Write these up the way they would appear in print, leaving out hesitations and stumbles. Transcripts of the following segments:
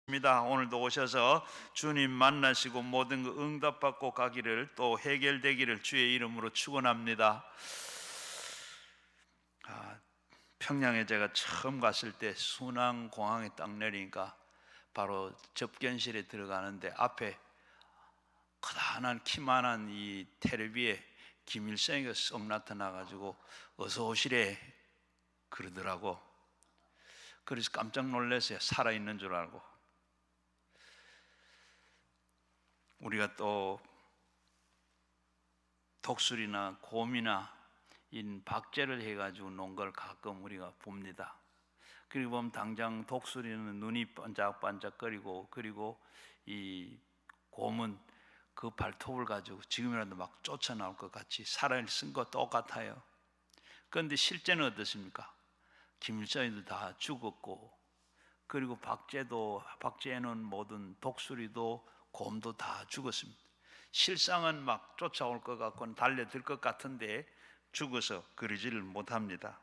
오늘도 오셔서 주님 만나시고 모든 거 응답받고 가기를, 또 해결되기를 주의 이름으로 축원합니다. 평양에 제가 처음 갔을 때 순항공항에 딱 내리니까 바로 접견실에 들어가는데 앞에 커다란 키만한 이 텔레비에 김일성이가 쏙 나타나가지고 어서 오시래 그러더라고. 그래서 깜짝 놀랐어요. 살아있는 줄 알고. 우리가 또 독수리나 곰이나 박제를 해가지고 논 걸 가끔 우리가 봅니다. 그리고 보면 당장 독수리는 눈이 반짝반짝거리고, 그리고 이 곰은 그 발톱을 가지고 지금이라도 막 쫓아나올 것 같이 살아있는 것 똑같아요. 그런데 실제는 어떻습니까? 김일성이도 다 죽었고, 그리고 박제해놓은 모든 독수리도 곰도 다 죽었습니다. 실상은 막 쫓아올 것 같고 달려들 것 같은데 죽어서 그러지를 못합니다.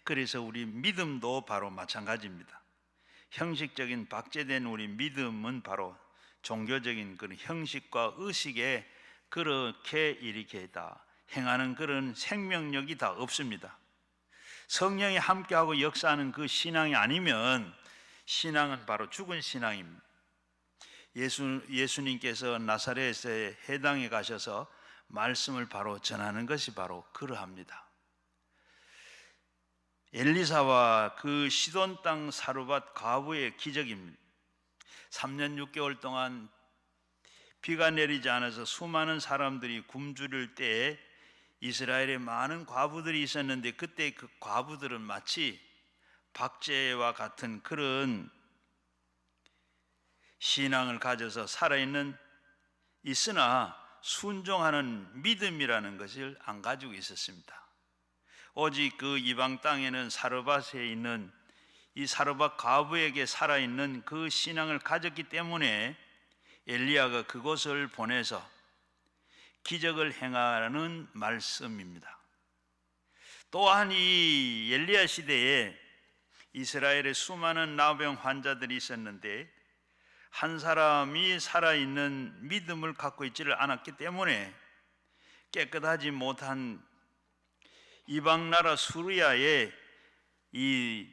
그래서 우리 믿음도 바로 마찬가지입니다. 형식적인 박제된 우리 믿음은 바로 종교적인 그런 형식과 의식에 그렇게 이렇게 다 행하는 그런 생명력이 다 없습니다. 성령이 함께하고 역사하는 그 신앙이 아니면 신앙은 바로 죽은 신앙입니다. 예수님께서 나사렛에 해당에 가셔서 말씀을 바로 전하는 것이 바로 그러합니다. 엘리사와 그 시돈 땅 사르밧 과부의 기적입니다. 3년 6개월 동안 비가 내리지 않아서 수많은 사람들이 굶주릴 때에 이스라엘에 많은 과부들이 있었는데, 그때 그 과부들은 마치 박제와 같은 그런 신앙을 가져서 살아있는, 있으나 순종하는 믿음이라는 것을 안 가지고 있었습니다. 오직 그 이방 땅에는 사르밧에 있는 이 사르밧 과부에게 살아있는 그 신앙을 가졌기 때문에 엘리야가 그곳을 보내서 기적을 행하라는 말씀입니다. 또한 이 엘리야 시대에 이스라엘에 수많은 나병 환자들이 있었는데 한 사람이 살아있는 믿음을 갖고 있지를 않았기 때문에 깨끗하지 못한 이방 나라 수리아의 이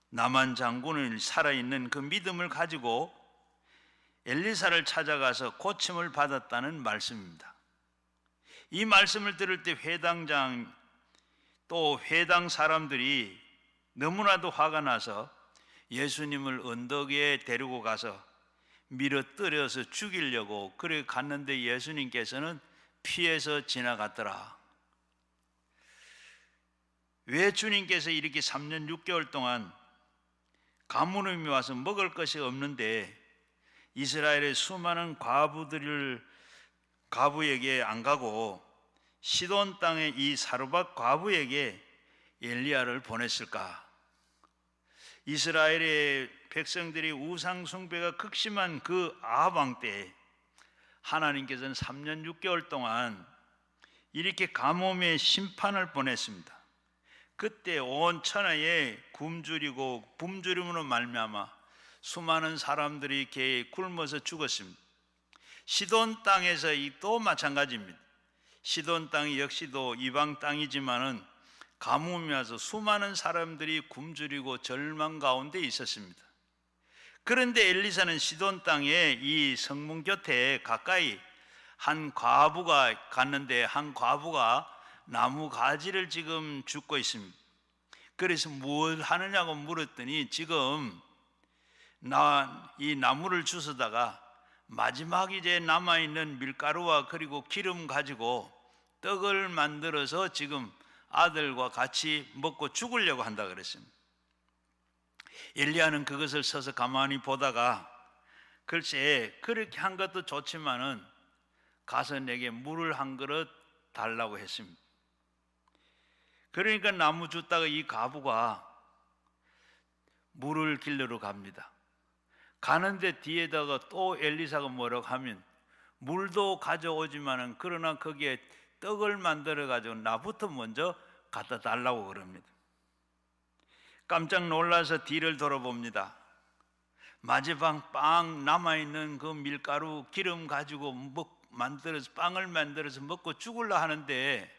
나만 장군을 살아있는 그 믿음을 가지고 엘리사를 찾아가서 고침을 받았다는 말씀입니다. 이 말씀을 들을 때 회당장 또 회당 사람들이 너무나도 화가 나서 예수님을 언덕 위에 데리고 가서 밀어뜨려서 죽이려고 그래 갔는데 예수님께서는 피해서 지나갔더라. 왜 주님께서 이렇게 3년 6개월 동안 가뭄이 와서 먹을 것이 없는데 이스라엘의 수많은 과부에게 안 가고 시돈 땅의 이 사르밧 과부에게 엘리야를 보냈을까? 이스라엘의 백성들이 우상 숭배가 극심한 그 아합 왕 때 하나님께서는 3년 6개월 동안 이렇게 가뭄의 심판을 보냈습니다. 그때 온 천하에 굶주리고 굶주림으로 말미암아 수많은 사람들이 이렇게 굶어서 죽었습니다. 시돈 땅에서 또 마찬가지입니다. 시돈 땅이 역시도 이방 땅이지만은 가뭄이 와서 수많은 사람들이 굶주리고 절망 가운데 있었습니다. 그런데 엘리사는 시돈 땅에 이 성문 곁에 가까이 한 과부가 갔는데 한 과부가 나무 가지를 지금 줍고 있습니다. 그래서 뭘 하느냐고 물었더니 지금 이 나무를 주워다가 마지막 이제 남아있는 밀가루와 그리고 기름 가지고 떡을 만들어서 지금 아들과 같이 먹고 죽으려고 한다 그랬습니다. 엘리야는 그것을 서서 가만히 보다가 글쎄 그렇게 한 것도 좋지만은 가서 내게 물을 한 그릇 달라고 했습니다. 그러니까 나무 줬다가 이 과부가 물을 길러러 갑니다. 가는데 뒤에다가 또 엘리사가 뭐라고 하면 물도 가져오지만은 그러나 거기에 떡을 만들어 가지고 나부터 먼저 갖다 달라고 그럽니다. 깜짝 놀라서 뒤를 돌아봅니다. 마지막 빵 남아있는 그 밀가루 기름 가지고 만들어서 빵을 만들어서 먹고 죽으려 하는데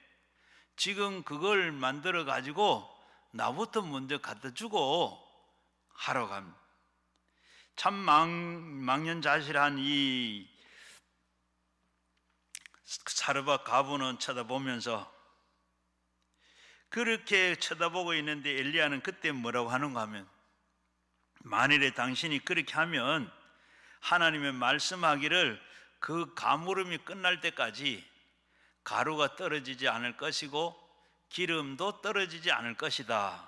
지금 그걸 만들어 가지고 나부터 먼저 갖다 주고 하러 갑니다. 참 망연자실한 이 사르밧 과부는 쳐다보면서 그렇게 쳐다보고 있는데 엘리야는 그때 뭐라고 하는가 하면, 만일에 당신이 그렇게 하면 하나님의 말씀하기를 그 가물음이 끝날 때까지 가루가 떨어지지 않을 것이고 기름도 떨어지지 않을 것이다.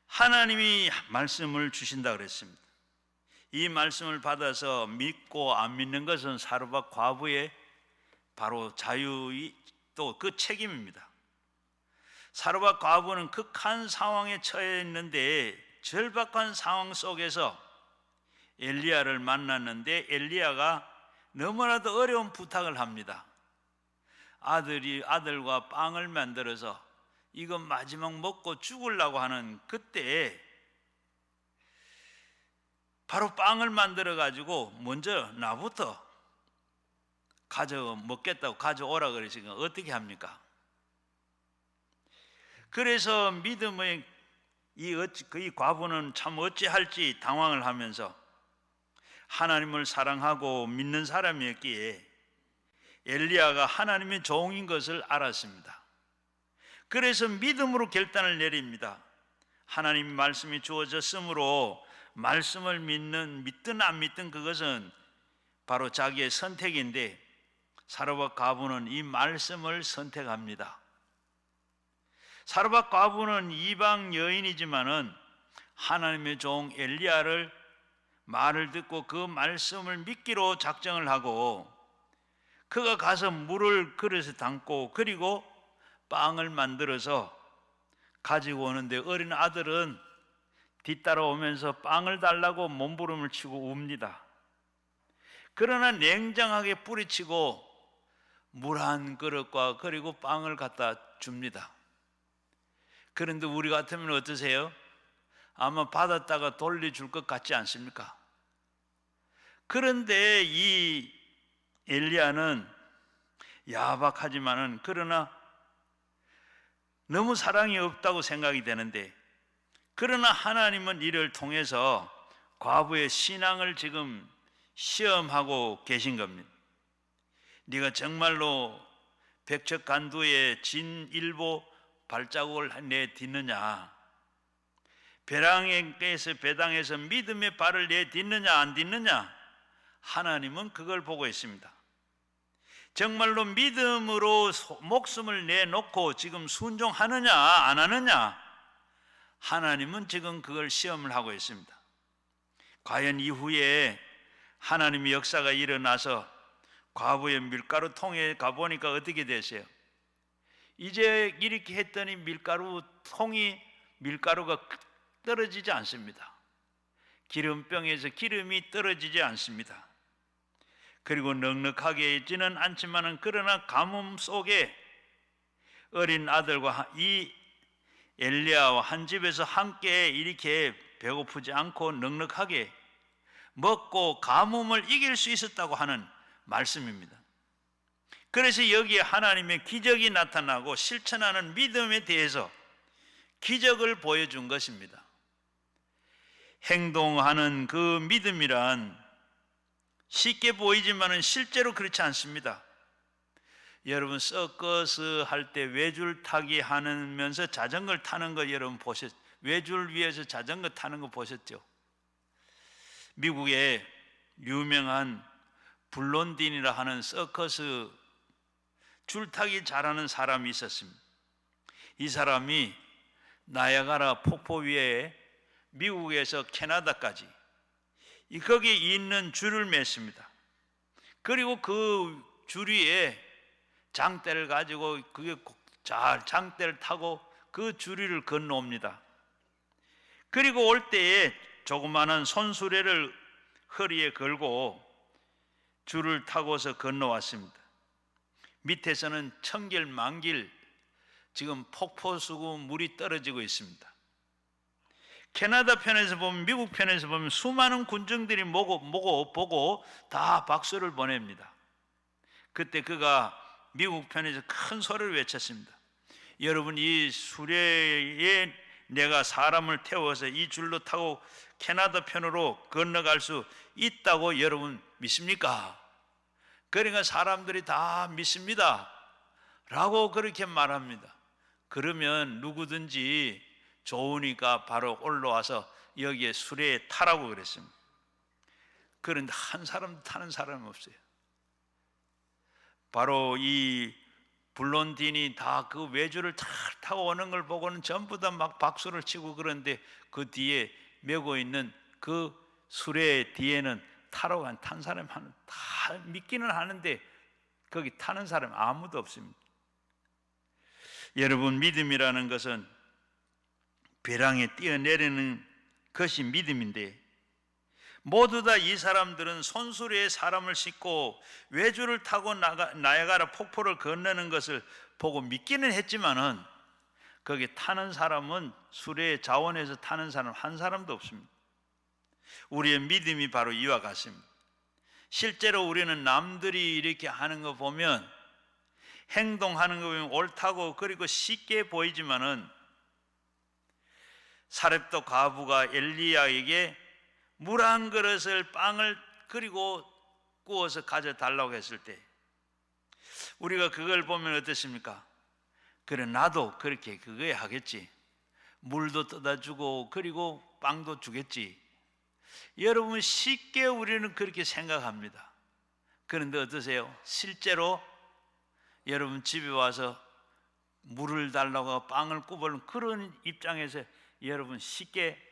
하나님이 말씀을 주신다 그랬습니다. 이 말씀을 받아서 믿고 안 믿는 것은 사르밧 과부의 바로 자유의 또 그 책임입니다. 사르밧 과부는 극한 상황에 처해 있는데 절박한 상황 속에서 엘리야를 만났는데 엘리야가 너무나도 어려운 부탁을 합니다. 아들과 빵을 만들어서 이거 마지막 먹고 죽으려고 하는 그때 바로 빵을 만들어 가지고 먼저 나부터 먹겠다고 가져오라 그러시니까 어떻게 합니까? 그래서 믿음의 이 과부는 참 어찌할지 당황을 하면서 하나님을 사랑하고 믿는 사람이었기에 엘리야가 하나님의 종인 것을 알았습니다. 그래서 믿음으로 결단을 내립니다. 하나님의 말씀이 주어졌으므로 말씀을 믿든 안 믿든 그것은 바로 자기의 선택인데 사르밧 과부는 이 말씀을 선택합니다. 사르밧 과부는 이방 여인이지만은 하나님의 종 엘리야를 말을 듣고 그 말씀을 믿기로 작정을 하고 그가 가서 물을 그릇에 담고 그리고 빵을 만들어서 가지고 오는데 어린 아들은 뒤따라오면서 빵을 달라고 몸부림을 치고 웁니다. 그러나 냉정하게 뿌리치고 물 한 그릇과 그리고 빵을 갖다 줍니다. 그런데 우리 같으면 어떠세요? 아마 받았다가 돌려줄 것 같지 않습니까? 그런데 이 엘리야는 야박하지만은 그러나 너무 사랑이 없다고 생각이 되는데, 그러나 하나님은 이를 통해서 과부의 신앙을 지금 시험하고 계신 겁니다. 네가 정말로 백척간두에 진일보 발자국을 내딛느냐, 배당에서 믿음의 발을 내딛느냐 안 딛느냐, 하나님은 그걸 보고 있습니다. 정말로 믿음으로 목숨을 내놓고 지금 순종하느냐 안 하느냐, 하나님은 지금 그걸 시험을 하고 있습니다. 과연 이후에 하나님의 역사가 일어나서 과부의 밀가루 통에 가보니까 어떻게 되세요? 이제 이렇게 했더니 밀가루가 떨어지지 않습니다. 기름병에서 기름이 떨어지지 않습니다. 그리고 넉넉하게지는 않지만은 그러나 가뭄 속에 어린 아들과 이 엘리야와 한 집에서 함께 이렇게 배고프지 않고 넉넉하게 먹고 가뭄을 이길 수 있었다고 하는 말씀입니다. 그래서 여기에 하나님의 기적이 나타나고 실천하는 믿음에 대해서 기적을 보여준 것입니다. 행동하는 그 믿음이란 쉽게 보이지만은 실제로 그렇지 않습니다. 여러분 서커스 할 때 외줄 타기 하면서 자전거를 타는 거 여러분 외줄 위에서 자전거 타는 거 보셨죠? 미국에 유명한 블론딘이라 하는 서커스 줄타기 잘하는 사람이 있었습니다. 이 사람이 나야가라 폭포 위에 미국에서 캐나다까지 거기에 있는 줄을 맸습니다. 그리고 그 줄 위에 장대를 가지고 장대를 타고 그 줄 위를 건너옵니다. 그리고 올 때에 조그마한 손수레를 허리에 걸고 줄을 타고서 건너왔습니다. 밑에서는 천길만길 지금 폭포수고 물이 떨어지고 있습니다. 캐나다 편에서 보면, 미국 편에서 보면 수많은 군중들이 보고 다 박수를 보냅니다. 그때 그가 미국 편에서 큰 소리를 외쳤습니다. 여러분, 이 수레에 내가 사람을 태워서 이 줄로 타고 캐나다 편으로 건너갈 수 있다고 여러분 믿습니까? 그러니까 사람들이 다 믿습니다 라고 그렇게 말합니다. 그러면 누구든지 좋으니까 바로 올라와서 여기에 수레에 타라고 그랬습니다. 그런데 한 사람도 타는 사람이 없어요. 바로 이 블론딘이 다 그 외주를 다 타고 오는 걸 보고는 전부 다 막 박수를 치고, 그런데 그 뒤에 메고 있는 그 수레 뒤에는 타러 탄 사람 다 믿기는 하는데 거기 타는 사람 아무도 없습니다. 여러분, 믿음이라는 것은 벼랑에 뛰어내리는 것이 믿음인데, 모두 다 이 사람들은 손수레에 사람을 싣고 외주를 타고 나야가라 폭포를 건너는 것을 보고 믿기는 했지만은 거기 타는 사람은, 수레에 자원해서 타는 사람 한 사람도 없습니다. 우리의 믿음이 바로 이와 같습니다. 실제로 우리는 남들이 이렇게 하는 거 보면, 행동하는 거 보면 옳다고 그리고 쉽게 보이지만은, 사렙도 과부가 엘리야에게 물 한 그릇을 빵을 그리고 구워서 가져달라고 했을 때 우리가 그걸 보면 어떻습니까? 그래, 나도 그렇게 그거에 하겠지. 물도 떠다 주고 그리고 빵도 주겠지. 여러분, 쉽게 우리는 그렇게 생각합니다. 그런데 어떠세요? 실제로 여러분 집에 와서 물을 달라고 빵을 구우는 그런 입장에서 여러분 쉽게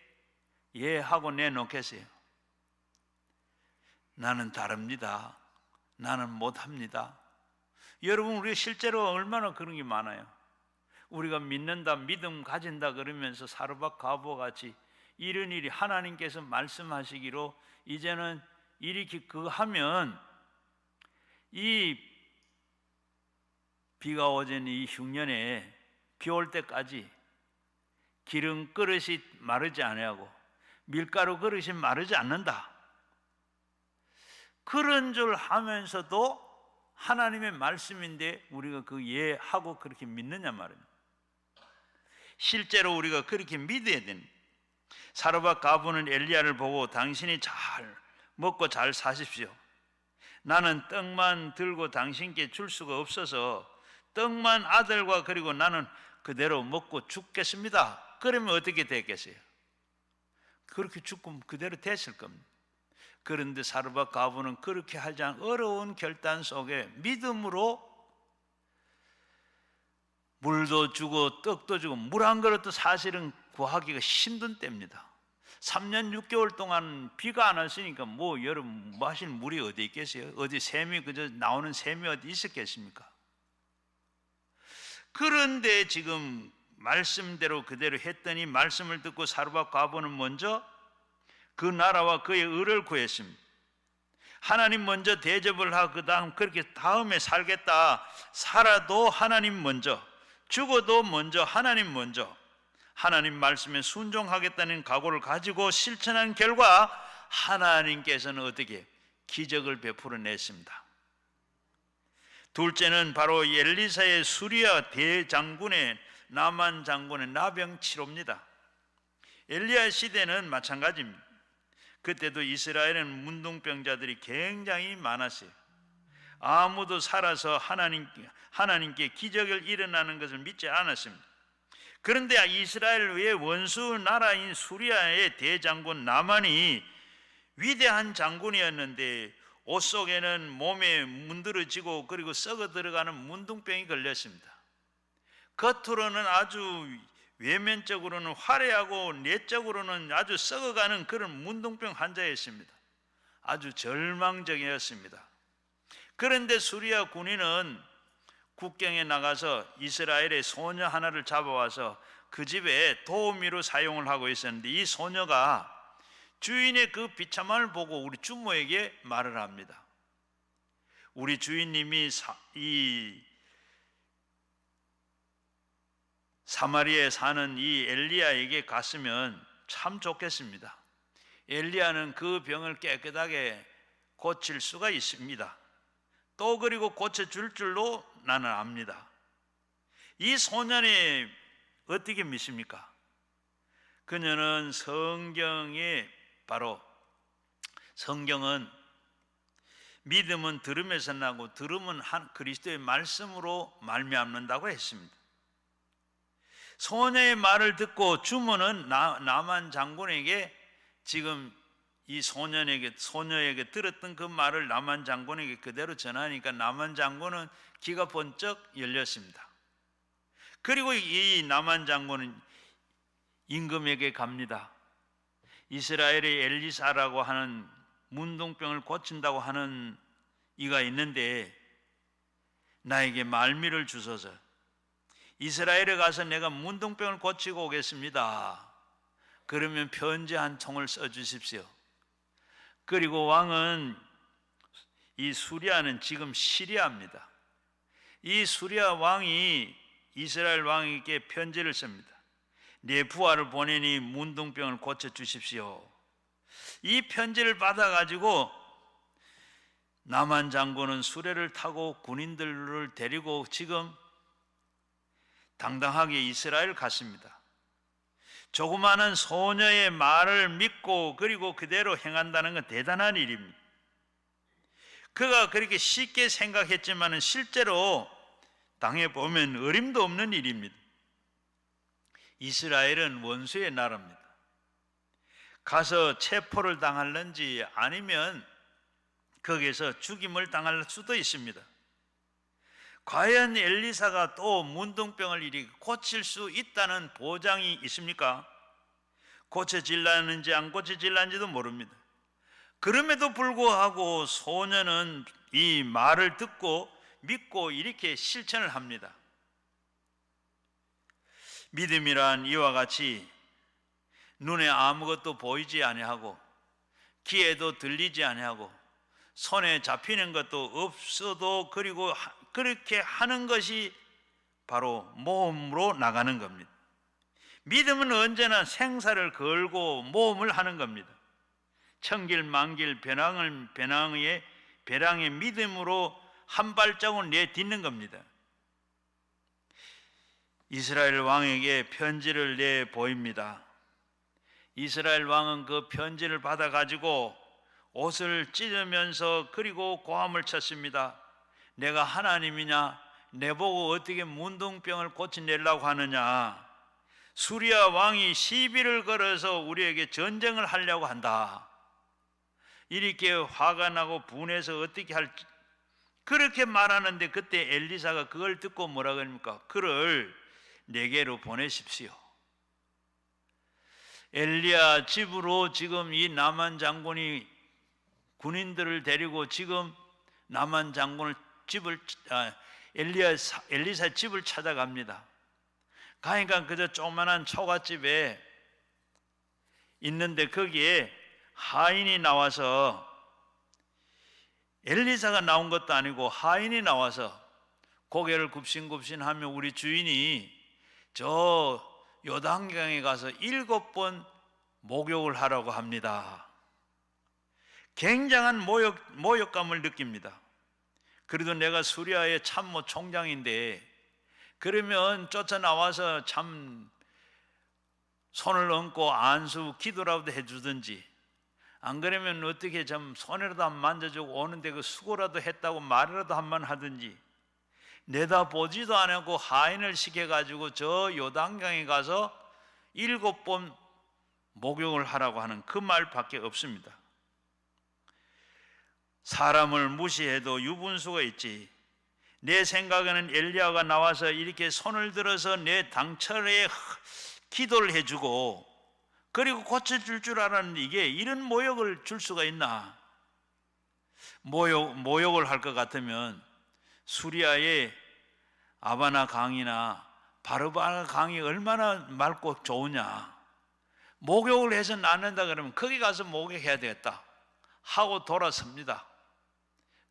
예 하고 내놓겠어요? 나는 다릅니다. 나는 못합니다. 여러분, 우리가 실제로 얼마나 그런 게 많아요. 우리가 믿는다, 믿음 가진다 그러면서 사르밧 과부와 같이 이런 일이 하나님께서 말씀하시기로 이제는 이렇게 그거 하면 이 비가 오전 이 흉년에 비 올 때까지 기름 그릇이 마르지 아니하고 밀가루 그릇이 마르지 않는다. 그런 줄 하면서도 하나님의 말씀인데 우리가 그 예하고 그렇게 믿느냐 말입니다. 실제로 우리가 그렇게 믿어야 됩니다. 사르밧 과부는 엘리야를 보고 당신이 잘 먹고 잘 사십시오. 나는 떡만 들고 당신께 줄 수가 없어서 떡만 아들과 그리고 나는 그대로 먹고 죽겠습니다. 그러면 어떻게 됐겠어요? 그렇게 죽고 그대로 됐을 겁니다. 그런데 사르밧 과부는 그렇게 하지 않은 어려운 결단 속에 믿음으로 물도 주고 떡도 주고 물 한 그릇도 사실은 구하기가 힘든 때입니다. 3년 6개월 동안 비가 안 왔으니까 뭐 여러분 마실 물이 어디 있겠어요? 어디 샘이 그저 나오는 샘이 어디 있었겠습니까? 그런데 지금 말씀대로 그대로 했더니 말씀을 듣고 사르밧 과부는 먼저 그 나라와 그의 의를 구했습니다. 하나님 먼저 대접을 하고 그 다음 그렇게 다음에 살겠다. 살아도 하나님 먼저, 죽어도 먼저 하나님 먼저, 하나님 말씀에 순종하겠다는 각오를 가지고 실천한 결과 하나님께서는 어떻게 기적을 베풀어 냈습니다. 둘째는 바로 엘리사의 수리아 대장군의 나만 장군의 나병 치료입니다. 엘리야 시대는 마찬가지입니다. 그때도 이스라엘은 문둥병자들이 굉장히 많았어요. 아무도 살아서 하나님께 기적을 일어나는 것을 믿지 않았습니다. 그런데 이스라엘 외 원수 나라인 수리아의 대장군 나만이 위대한 장군이었는데 옷 속에는 몸에 문드러지고 그리고 썩어 들어가는 문둥병이 걸렸습니다. 겉으로는 아주 외면적으로는 화려하고 내적으로는 아주 썩어가는 그런 문둥병 환자였습니다. 아주 절망적이었습니다. 그런데 수리아 군인은 국경에 나가서 이스라엘의 소녀 하나를 잡아와서 그 집에 도우미로 사용을 하고 있었는데 이 소녀가 주인의 그 비참함을 보고 우리 주모에게 말을 합니다. 우리 주인님이 이 사마리아에 사는 이 엘리야에게 갔으면 참 좋겠습니다. 엘리야는 그 병을 깨끗하게 고칠 수가 있습니다. 또 그리고 고쳐줄 줄로 나는 압니다. 이 소년이 어떻게 믿습니까? 그녀는 성경은 믿음은 들음에서 나고 들음은 그리스도의 말씀으로 말미암는다고 했습니다. 소녀의 말을 듣고 주문은 나만 장군에게 지금 이 소녀에게 들었던 그 말을 나만 장군에게 그대로 전하니까 나만 장군은 귀가 번쩍 열렸습니다. 그리고 이 나만 장군은 임금에게 갑니다. 이스라엘의 엘리사라고 하는 문둥병을 고친다고 하는 이가 있는데 나에게 말미를 주소서. 이스라엘에 가서 내가 문둥병을 고치고 오겠습니다. 그러면 편지 한 통을 써주십시오. 그리고 왕은 이 수리아는 지금 시리아입니다. 이 수리아 왕이 이스라엘 왕에게 편지를 씁니다. 내 부하를 보내니 문둥병을 고쳐주십시오. 이 편지를 받아가지고 나만 장군은 수레를 타고 군인들을 데리고 지금 당당하게 이스라엘 갔습니다. 조그마한 소녀의 말을 믿고 그리고 그대로 행한다는 건 대단한 일입니다. 그가 그렇게 쉽게 생각했지만 실제로 당해보면 어림도 없는 일입니다. 이스라엘은 원수의 나라입니다. 가서 체포를 당할는지 아니면 거기에서 죽임을 당할 수도 있습니다. 과연 엘리사가 또 문둥병을 이리 고칠 수 있다는 보장이 있습니까? 고쳐질라는지 안 고쳐질라는지도 모릅니다. 그럼에도 불구하고 소녀는 이 말을 듣고 믿고 이렇게 실천을 합니다. 믿음이란 이와 같이 눈에 아무것도 보이지 아니하고 귀에도 들리지 아니하고 손에 잡히는 것도 없어도 그리고 그렇게 하는 것이 바로 모험으로 나가는 겁니다. 믿음은 언제나 생사를 걸고 모험을 하는 겁니다. 천길만길 배낭의 믿음으로 한 발자국 내딛는 겁니다. 이스라엘 왕에게 편지를 내보입니다. 이스라엘 왕은 그 편지를 받아가지고 옷을 찢으면서 그리고 고함을 쳤습니다. 내가 하나님이냐? 내보고 어떻게 문둥병을 고쳐내려고 하느냐? 수리아 왕이 시비를 걸어서 우리에게 전쟁을 하려고 한다. 이렇게 화가 나고 분해서 어떻게 할지 그렇게 말하는데 그때 엘리사가 그걸 듣고 뭐라 그럽니까? 그를 내게로 보내십시오. 엘리야 집으로 지금 이 나만 장군이 군인들을 데리고 지금 나만 장군을 엘리사 집을 찾아갑니다. 가니까 그저 조그만한 초가집에 있는데 거기에 하인이 나와서 엘리사가 나온 것도 아니고 하인이 나와서 고개를 굽신굽신하며 우리 주인이 저 요단강에 가서 7번 목욕을 하라고 합니다. 굉장한 모욕감을 느낍니다. 그래도 내가 수리아의 참모 총장인데 그러면 쫓아나와서 참 손을 얹고 안수 기도라도 해주든지 안 그러면 어떻게 좀 손이라도 한 만져주고 오는데 그 수고라도 했다고 말이라도 한번 하든지 내다보지도 않고 하인을 시켜가지고 저 요단강에 가서 7번 목욕을 하라고 하는 그 말밖에 없습니다. 사람을 무시해도 유분수가 있지. 내 생각에는 엘리야가 나와서 이렇게 손을 들어서 내 당철에 기도를 해주고 그리고 고쳐줄 줄 알았는데 이게 이런 모욕을 줄 수가 있나? 모욕을 할 것 같으면 수리아의 아바나 강이나 바르바나 강이 얼마나 맑고 좋으냐. 목욕을 해서 낫는다 그러면 거기 가서 목욕해야 되겠다 하고 돌아섭니다.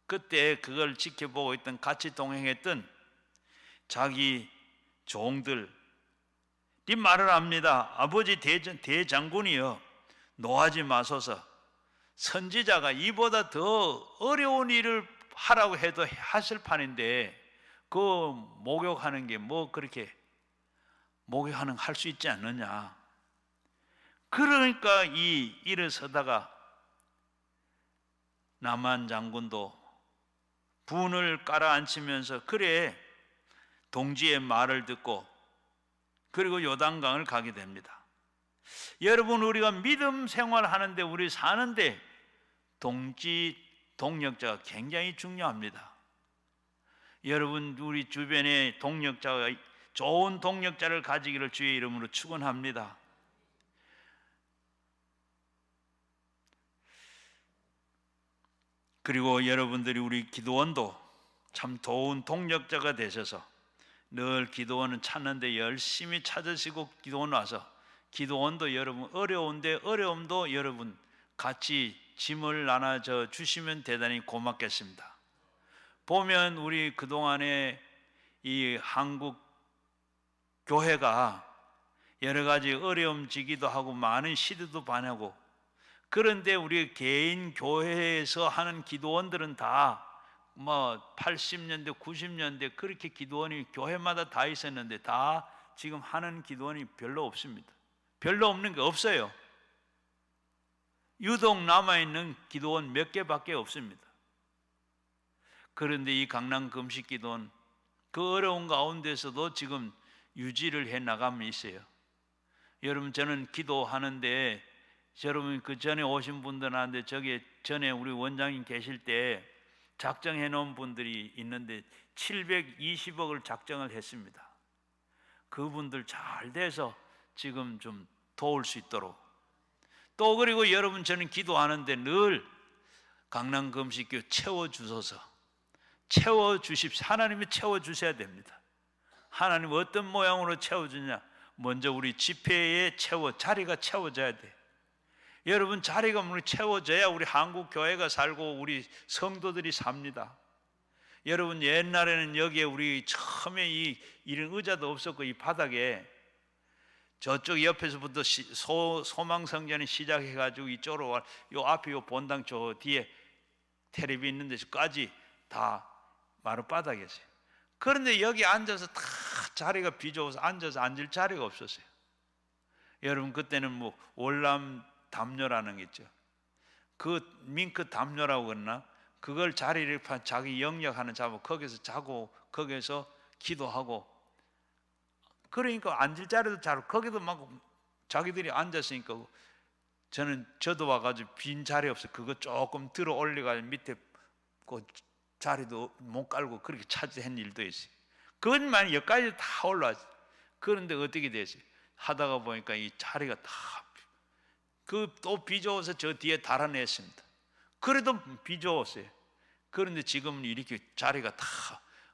그때 그걸 지켜보고 있던 같이 동행했던 자기 종들이 이 말을 합니다. 아버지 대장군이여, 노하지 마소서. 선지자가 이보다 더 어려운 일을 하라고 해도 하실 판인데 그 목욕하는 게 뭐 그렇게 목욕하는 할 수 있지 않느냐. 그러니까 이 일어서다가 나만 장군도 분을 깔아앉히면서 그래 동지의 말을 듣고 그리고 요단강을 가게 됩니다. 여러분, 우리가 믿음 생활하는데 우리 사는데 동지 동력자가 굉장히 중요합니다. 여러분, 우리 주변에 동력자가 좋은 동력자를 가지기를 주의 이름으로 축원합니다. 그리고 여러분들이 우리 기도원도 참 좋은 동력자가 되셔서 늘 기도원은 찾는데 열심히 찾으시고 기도원 와서 기도원도 여러분 어려운데 어려움도 여러분 같이 짐을 나눠져 주시면 대단히 고맙겠습니다. 보면 우리 그동안에 이 한국 교회가 여러 가지 어려움지기도 하고 많은 시도도 반하고, 그런데 우리 개인 교회에서 하는 기도원들은 다 뭐 80년대 90년대 그렇게 기도원이 교회마다 다 있었는데 다 지금 하는 기도원이 별로 없습니다. 별로 없는 게 없어요. 유독 남아있는 기도원 몇 개밖에 없습니다. 그런데 이 강남 금식 기도원 그 어려운 가운데서도 지금 유지를 해 나가면 있어요. 여러분, 저는 기도하는데 여러분 그 전에 오신 분들한테 저기 전에 우리 원장님 계실 때 작정해 놓은 분들이 있는데 720억을 작정을 했습니다. 그분들 잘 돼서 지금 좀 도울 수 있도록. 또 그리고 여러분, 저는 기도하는데 늘 강남 금식교 채워주소서, 채워주십시오. 하나님이 채워주셔야 됩니다. 하나님 어떤 모양으로 채워주냐? 먼저 우리 집회에 자리가 채워져야 돼. 여러분, 자리가 채워져야 우리 한국 교회가 살고 우리 성도들이 삽니다. 여러분, 옛날에는 여기에 우리 처음에 이런 의자도 없었고 이 바닥에 저쪽 옆에서부터 소망성전이 시작해가지고 이쪽으로 와, 요 앞에 요 본당 저 뒤에 텔레비 있는 데서까지 다 마룻바닥이었어요. 그런데 여기 앉아서 다 자리가 비좁아서 앉아서 앉을 자리가 없었어요. 여러분, 그때는 뭐 월남 담요라는 게 있죠. 그 밍크 담요라고 그러나 그걸 자리를 자기 영역하는 자고 거기서 자고 거기서 기도하고, 그러니까 앉을 자리도 잘 거기도 막 자기들이 앉았으니까 저도 와가지고 빈 자리 없어요. 그거 조금 들어 올려가지고 밑에 그 자리도 못 깔고 그렇게 차지한 일도 있어요. 그것만 여기까지 다 올라왔어요. 그런데 어떻게 됐어요? 하다가 보니까 이 자리가 다 또 비좁아서 저 뒤에 달아냈습니다. 그래도 비좁았어요. 그런데 지금은 이렇게 자리가 다,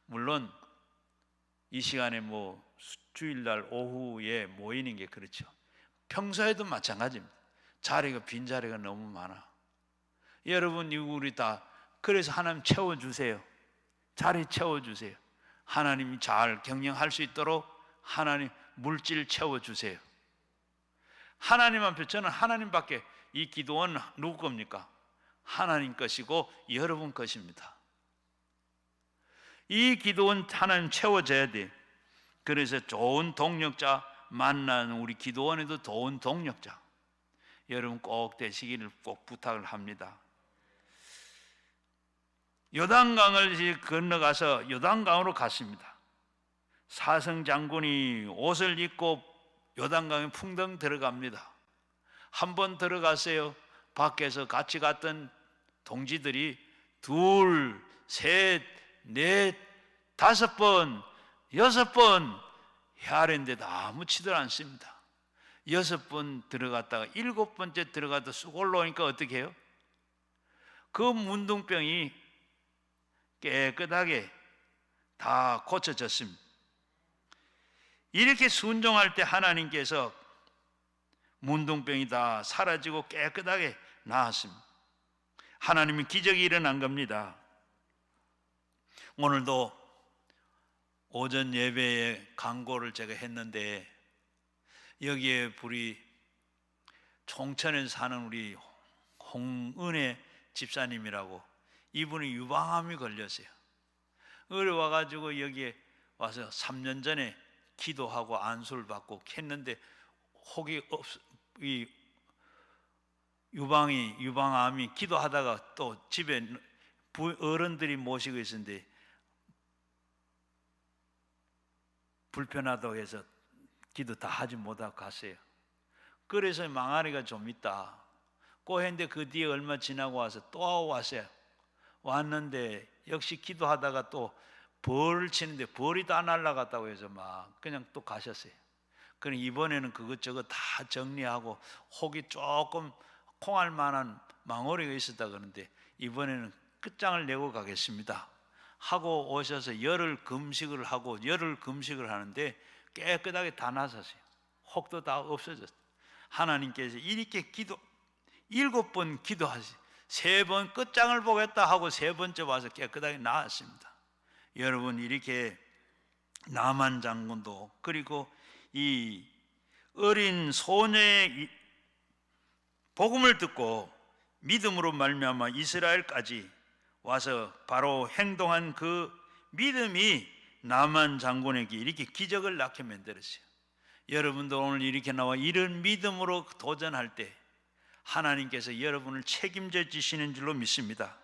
물론 이 시간에 뭐 주일날 오후에 모이는 게 그렇죠. 평소에도 마찬가지입니다. 자리가 빈 자리가 너무 많아. 여러분, 우리 다 그래서 하나님 채워주세요. 자리 채워주세요. 하나님이 잘 경영할 수 있도록 하나님 물질 채워주세요. 하나님 앞에, 저는 하나님밖에, 이 기도원 누구 겁니까? 하나님 것이고 여러분 것입니다. 이 기도원 하나님 채워져야 돼. 그래서 좋은 동력자 만나는 우리 기도원에도 좋은 동력자 여러분 꼭 되시기를 꼭 부탁을 합니다. 요단강을 건너가서 요단강으로 갔습니다. 사성 장군이 옷을 입고 요단강에 풍덩 들어갑니다. 한번 들어갔어요. 밖에서 같이 갔던 동지들이 둘, 셋, 넷, 5번, 6번 헤아렸는데 아무 치들 않습니다. 6번 들어갔다가 7번째 들어갔다 쑥 올라오니까 어떻게 해요? 그 문둥병이 깨끗하게 다 고쳐졌습니다. 이렇게 순종할 때 하나님께서 문둥병이 다 사라지고 깨끗하게 나았습니다. 하나님이 기적이 일어난 겁니다. 오늘도 오전 예배에 강고를 제가 했는데 여기에 우리 총천에 사는 우리 홍은혜 집사님이라고, 이분이 유방암이 걸렸어요. 어려워가지고 여기에 와서 3년 전에 기도하고 안수를 받고 했는데 이 유방암이 기도하다가 또 집에 어른들이 모시고 있었는데 불편하다고 해서 기도 다 하지 못하고 갔어요. 그래서 망아리가 좀 있다 고 했는데 그 뒤에 얼마 지나고 와서 또 왔어요. 왔는데 역시 기도하다가 또 벌을 치는데 벌이 다 날아갔다고 해서 막 그냥 또 가셨어요. 그럼 이번에는 그것저것 다 정리하고 혹이 조금 콩할 만한 망오리가 있었다 그러는데 이번에는 끝장을 내고 가겠습니다 하고 오셔서 열흘 금식을 하는데 깨끗하게 다 나섰어요. 혹도 다 없어졌어요. 하나님께서 이렇게 7번 기도하세요. 3번 끝장을 보겠다 하고 3번째 와서 깨끗하게 나았습니다. 여러분, 이렇게 나만 장군도 그리고 이 어린 소녀의 복음을 듣고 믿음으로 말미암아 이스라엘까지 와서 바로 행동한 그 믿음이 나만 장군에게 이렇게 기적을 낳게 만들었어요. 여러분도 오늘 이렇게 나와 이런 믿음으로 도전할 때 하나님께서 여러분을 책임져 주시는 줄로 믿습니다.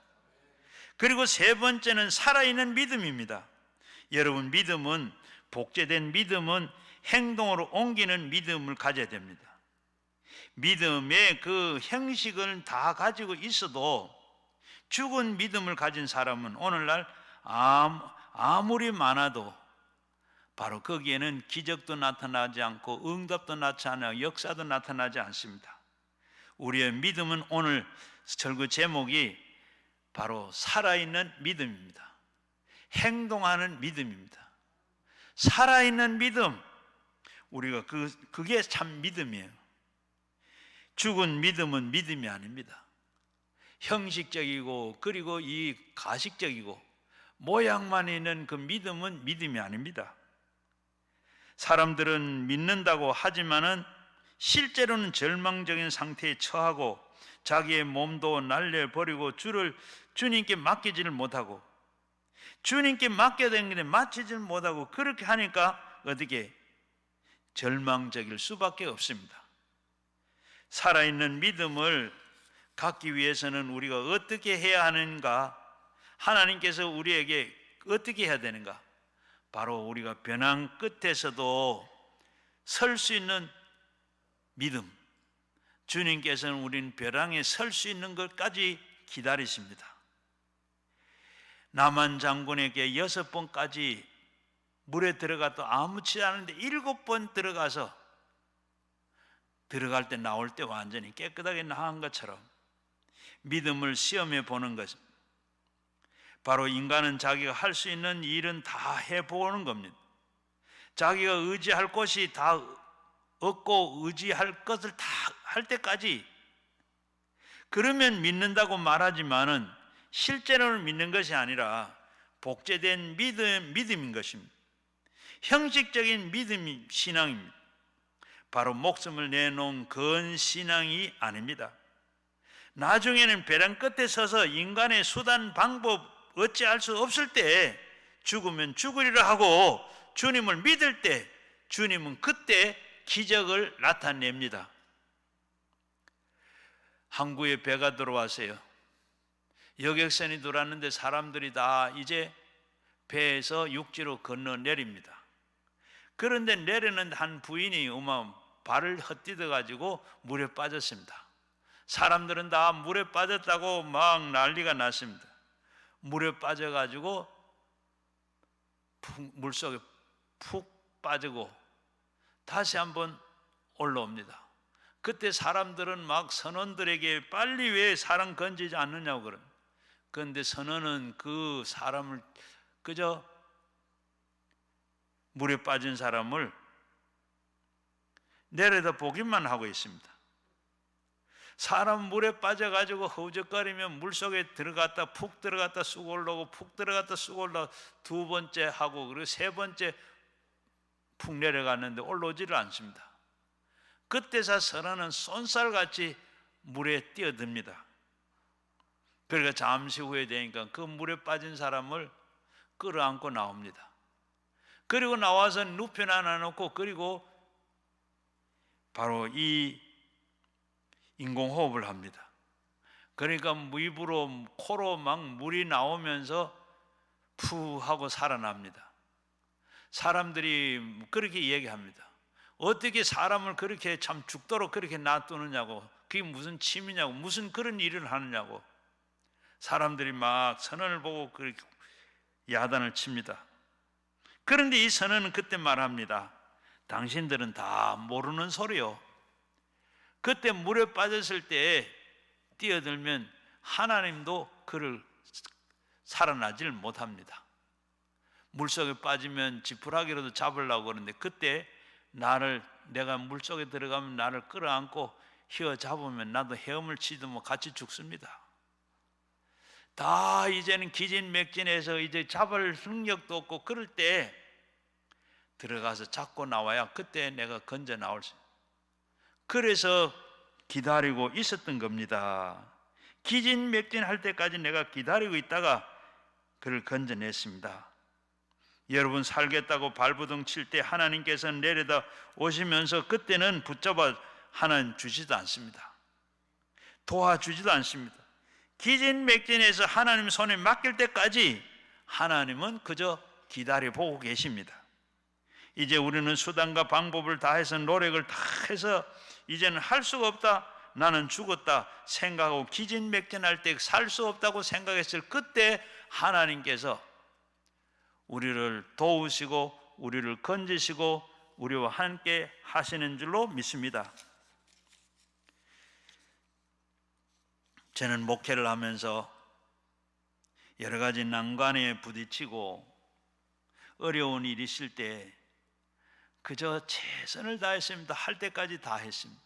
그리고 3번째는 살아있는 믿음입니다. 여러분, 믿음은, 복제된 믿음은 행동으로 옮기는 믿음을 가져야 됩니다. 믿음의 그 형식을 다 가지고 있어도 죽은 믿음을 가진 사람은 오늘날 아무리 많아도 바로 거기에는 기적도 나타나지 않고 응답도 나타나지 않고 역사도 나타나지 않습니다. 우리의 믿음은 오늘 설교 제목이 바로 살아있는 믿음입니다. 행동하는 믿음입니다. 살아있는 믿음, 우리가 그게 참 믿음이에요. 죽은 믿음은 믿음이 아닙니다. 형식적이고 그리고 이 가식적이고 모양만 있는 그 믿음은 믿음이 아닙니다. 사람들은 믿는다고 하지만은 실제로는 절망적인 상태에 처하고 자기의 몸도 날려버리고 주님께 맡기지를 못하고 주님께 맡겨야 되는데 맡기지를 못하고 그렇게 하니까 어떻게 절망적일 수밖에 없습니다. 살아있는 믿음을 갖기 위해서는 우리가 어떻게 해야 하는가? 하나님께서 우리에게 어떻게 해야 되는가? 바로 우리가 벼랑 끝에서도 설 수 있는 믿음, 주님께서는 우리는 벼랑에 설 수 있는 것까지 기다리십니다. 나만 장군에게 6번까지 물에 들어가도 아무렇지 않은데 7번 들어가서 들어갈 때 나올 때 완전히 깨끗하게 나은 것처럼 믿음을 시험해 보는 것, 바로 인간은 자기가 할 수 있는 일은 다 해보는 겁니다. 자기가 의지할 곳이 다 얻고 의지할 것을 다 할 때까지, 그러면 믿는다고 말하지만은 실제로는 믿는 것이 아니라 복제된 믿음인 것입니다. 형식적인 믿음이 신앙입니다. 바로 목숨을 내놓은 그런 신앙이 아닙니다. 나중에는 벼랑 끝에 서서 인간의 수단 방법 어찌할 수 없을 때 죽으면 죽으리라 하고 주님을 믿을 때 주님은 그때 기적을 나타냅니다. 항구에 배가 들어왔어요. 여객선이 들어왔는데 사람들이 다 이제 배에서 육지로 건너 내립니다. 그런데 내리는 한 부인이 발을 헛디뎌 가지고 물에 빠졌습니다. 사람들은 다 물에 빠졌다고 막 난리가 났습니다. 물에 빠져가지고 물속에 푹 빠지고 다시 한번 올라옵니다. 그때 사람들은 막 선원들에게 빨리 왜 사람 건지지 않느냐고 그런. 그런데 선원은 그 사람을 그저 물에 빠진 사람을 내려다 보기만 하고 있습니다. 사람 물에 빠져가지고 허우적거리면 물속에 들어갔다 푹 들어갔다 쑥 올라오고 푹 들어갔다 쑥 올라오고 2번째 하고 그리고 3번째 푹 내려갔는데 올라오지를 않습니다. 그때서 선원은 쏜살같이 물에 뛰어듭니다. 그러니까 잠시 후에 되니까 그 물에 빠진 사람을 끌어안고 나옵니다. 그리고 나와서 눕혀 놔놓고, 그리고 바로 이 인공호흡을 합니다. 그러니까 입으로 코로 막 물이 나오면서 푸 하고 살아납니다. 사람들이 그렇게 얘기합니다. 어떻게 사람을 그렇게 참 죽도록 그렇게 놔두느냐고, 그게 무슨 침이냐고, 무슨 그런 일을 하느냐고 사람들이 막 선원을 보고 그렇게 야단을 칩니다. 그런데 이 선원은 그때 말합니다. 당신들은 다 모르는 소리요. 그때 물에 빠졌을 때 뛰어들면 하나님도 그를 살아나질 못합니다. 물속에 빠지면 지푸라기라도 잡으려고 그러는데, 그때 내가 물속에 들어가면 나를 끌어안고 휘어잡으면 나도 헤엄을 치도 뭐 같이 죽습니다. 다 이제는 기진맥진해서 이제 잡을 능력도 없고, 그럴 때 들어가서 잡고 나와야 그때 내가 건져 나올 수. 그래서 기다리고 있었던 겁니다. 기진맥진할 때까지 내가 기다리고 있다가 그를 건져냈습니다. 여러분, 살겠다고 발부둥 칠 때 하나님께서 내려다 오시면서 그때는 붙잡아 하나님 주지도 않습니다. 도와주지도 않습니다. 기진맥진해서 하나님 손에 맡길 때까지 하나님은 그저 기다려보고 계십니다. 이제 우리는 수단과 방법을 다해서 노력을 다 해서 이제는 할 수가 없다, 나는 죽었다 생각하고 기진맥진할 때 살 수 없다고 생각했을 그때 하나님께서 우리를 도우시고 우리를 건지시고 우리와 함께 하시는 줄로 믿습니다. 저는 목회를 하면서 여러 가지 난관에 부딪히고 어려운 일이 있을 때 그저 최선을 다했습니다. 할 때까지 다 했습니다.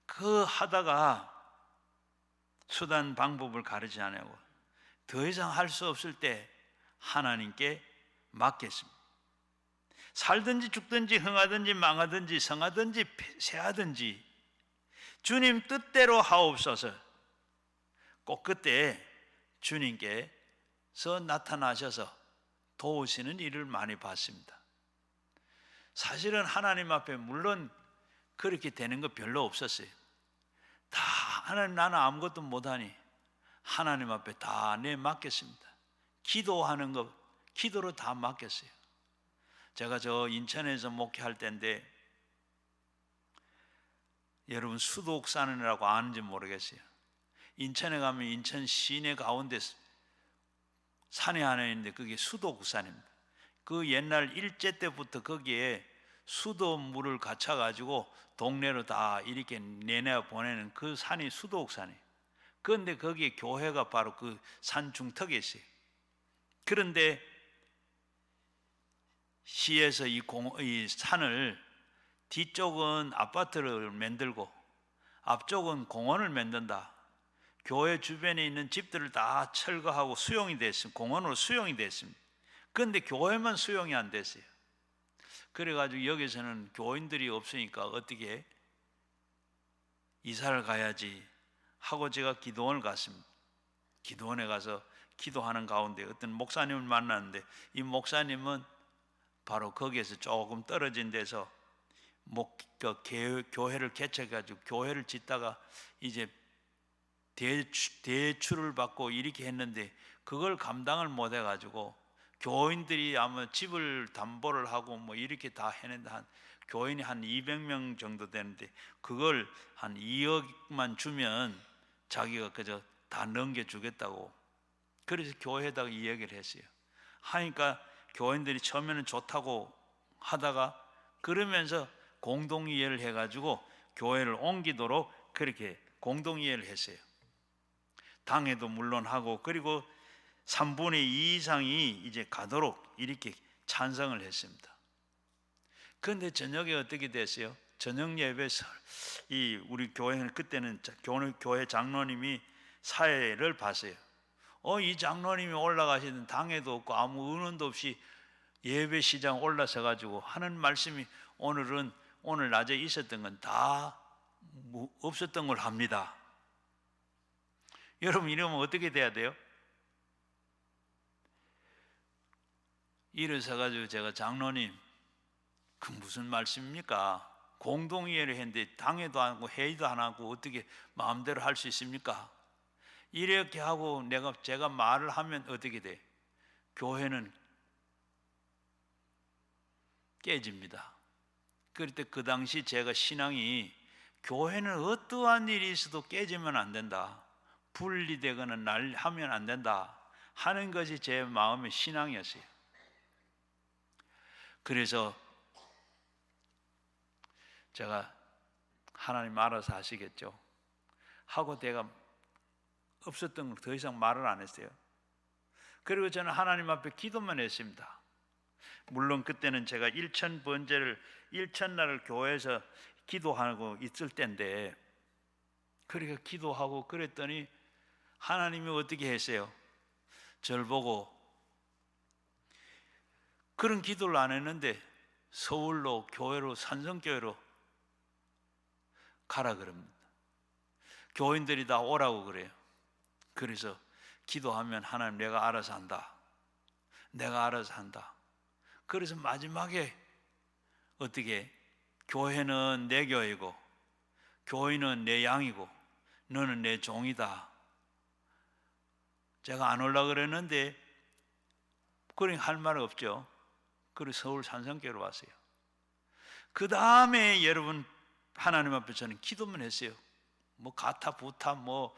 그 하다가 수단 방법을 가르지 않고 더 이상 할 수 없을 때 하나님께 맡겼습니다. 살든지 죽든지 흥하든지 망하든지 성하든지 쇠하든지 주님 뜻대로 하옵소서. 꼭 그때 주님께서 나타나셔서 도우시는 일을 많이 봤습니다. 사실은 하나님 앞에 물론 그렇게 되는 거 별로 없었어요. 다 하나님, 나는 아무것도 못하니 하나님 앞에 다 맡겼습니다. 기도하는 거 기도로 다 맡겼어요. 제가 저 인천에서 목회할 때인데, 여러분 수도옥산이라고 아는지 모르겠어요. 인천에 가면 인천 시내 가운데 산이 하나 있는데 그게 수도옥산입니다. 그 옛날 일제 때부터 거기에 수도물을 갖춰 가지고 동네로 다 이렇게 내내 보내는 그 산이 수도옥산이에요. 그런데 거기에 교회가 바로 그 산 중턱에 있어요. 그런데 시에서 이 산을 뒤쪽은 아파트를 만들고 앞쪽은 공원을 만든다. 교회 주변에 있는 집들을 다 철거하고 수용이 됐습니다. 공원으로 수용이 됐습니다. 그런데 교회만 수용이 안 됐어요. 그래가지고 여기서는 교인들이 없으니까 어떻게 이사를 가야지 하고 제가 기도원을 갔습니다. 기도원에 가서 기도하는 가운데 어떤 목사님을 만났는데, 이 목사님은 바로 거기에서 조금 떨어진 데서 교회를 개척해가지고 교회를 짓다가 이제 대출을 받고 이렇게 했는데 그걸 감당을 못 해가지고 교인들이 아마 집을 담보를 하고 뭐 이렇게 다 해낸데 한 교인이 한 200명 정도 되는데 그걸 한 2억만 주면 자기가 그저 다 넘겨주겠다고, 그래서 교회에다가 이 얘기를 했어요. 하니까 교인들이 처음에는 좋다고 하다가 그러면서 공동이해를 해가지고 교회를 옮기도록 그렇게 공동이해를 했어요. 당회도 물론 하고, 그리고 3분의 2 이상이 이제 가도록 이렇게 찬성을 했습니다. 그런데 저녁에 어떻게 됐어요? 저녁 예배에서 우리 교회는 그때는 교회 장로님이 사회를 봤어요. 이 장로님이 올라가시는 당회도 없고 아무 의논도 없이 예배 시장 올라서 가지고 하는 말씀이, 오늘은 오늘 낮에 있었던 건 다 없었던 걸 합니다. 여러분 이러면 어떻게 돼야 돼요? 이래서 가지고 제가 장로님 그 무슨 말씀입니까? 공동의회를 했는데 당회도 안 하고 회의도 안 하고 어떻게 마음대로 할 수 있습니까? 이렇게 하고 제가 말을 하면 어떻게 돼? 교회는 깨집니다. 그럴 때 그 당시 제가 신앙이 교회는 어떠한 일이 있어도 깨지면 안 된다. 분리되거나 하면 안 된다 하는 것이 제 마음의 신앙이었어요. 그래서 제가 하나님 알아서 하시겠죠 하고 내가 없었던 걸 더 이상 말을 안 했어요. 그리고 저는 하나님 앞에 기도만 했습니다. 물론 그때는 제가 1천날을 교회에서 기도하고 있을 때인데, 그러니까 기도하고 그랬더니 하나님이 어떻게 했어요? 저를 보고 그런 기도를 안 했는데 서울로 교회로 산성교회로 가라 그럽니다. 교인들이 다 오라고 그래요. 그래서 기도하면 하나님 내가 알아서 한다. 내가 알아서 한다. 그래서 마지막에 어떻게 교회는 내 교회고 교인은 내 양이고 너는 내 종이다. 제가 안 오려고 그랬는데 그러니 할 말 없죠. 그래서 서울 산성교회로 왔어요. 그 다음에 여러분 하나님 앞에 저는 기도만 했어요. 뭐 가타 부타 뭐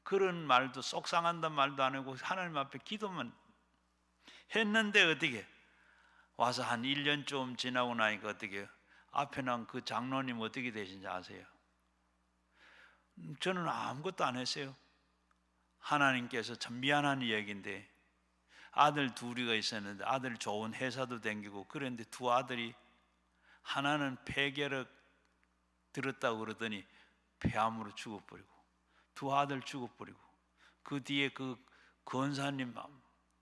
그런 말도 속상한단 말도 안 하고 하나님 앞에 기도만 했는데 어떻게 와서 한 1년 좀 지나고 나니까 어떻게 앞에 난 그 장로님 어떻게 되신지 아세요? 저는 아무것도 안 했어요. 하나님께서 참 미안한 이야기인데 아들 둘이가 있었는데 아들 좋은 회사도 다니고 그랬는데 두 아들이 하나는 폐결핵 들었다고 그러더니 폐암으로 죽어버리고 두 아들 죽어버리고 그 뒤에 그 권사님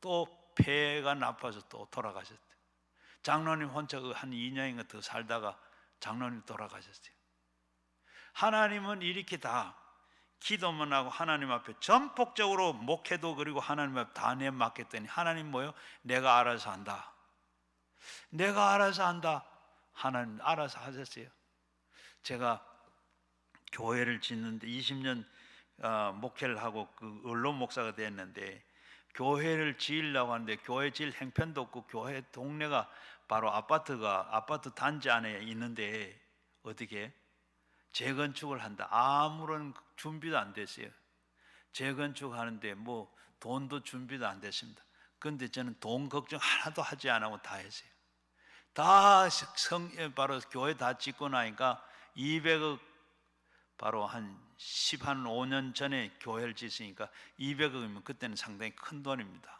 또 폐가 나빠서 또 돌아가셨대요. 장로님 혼자 한 2년인가 더 살다가 장로님 돌아가셨어요. 하나님은 이렇게 다 기도만 하고 하나님 앞에 전폭적으로 목회도 그리고 하나님 앞에 다 내맡겼더니 하나님 뭐요? 내가 알아서 한다. 내가 알아서 한다. 하나님 알아서 하셨어요. 제가 교회를 짓는데 20년 목회를 하고 그 언론 목사가 됐는데 교회를 지으려고 하는데 교회 지을 형편도 없고 교회 동네가 바로 아파트 단지 안에 있는데 어떻게 재건축을 한다. 아무런 준비도 안 됐어요. 재건축하는데 뭐 돈도 준비도 안 됐습니다. 그런데 저는 돈 걱정 하나도 하지 않고 다 했어요. 다 바로 교회 다 짓고 나니까 200억 바로 한 15년 전에 교회를 짓으니까 200억이면 그때는 상당히 큰 돈입니다.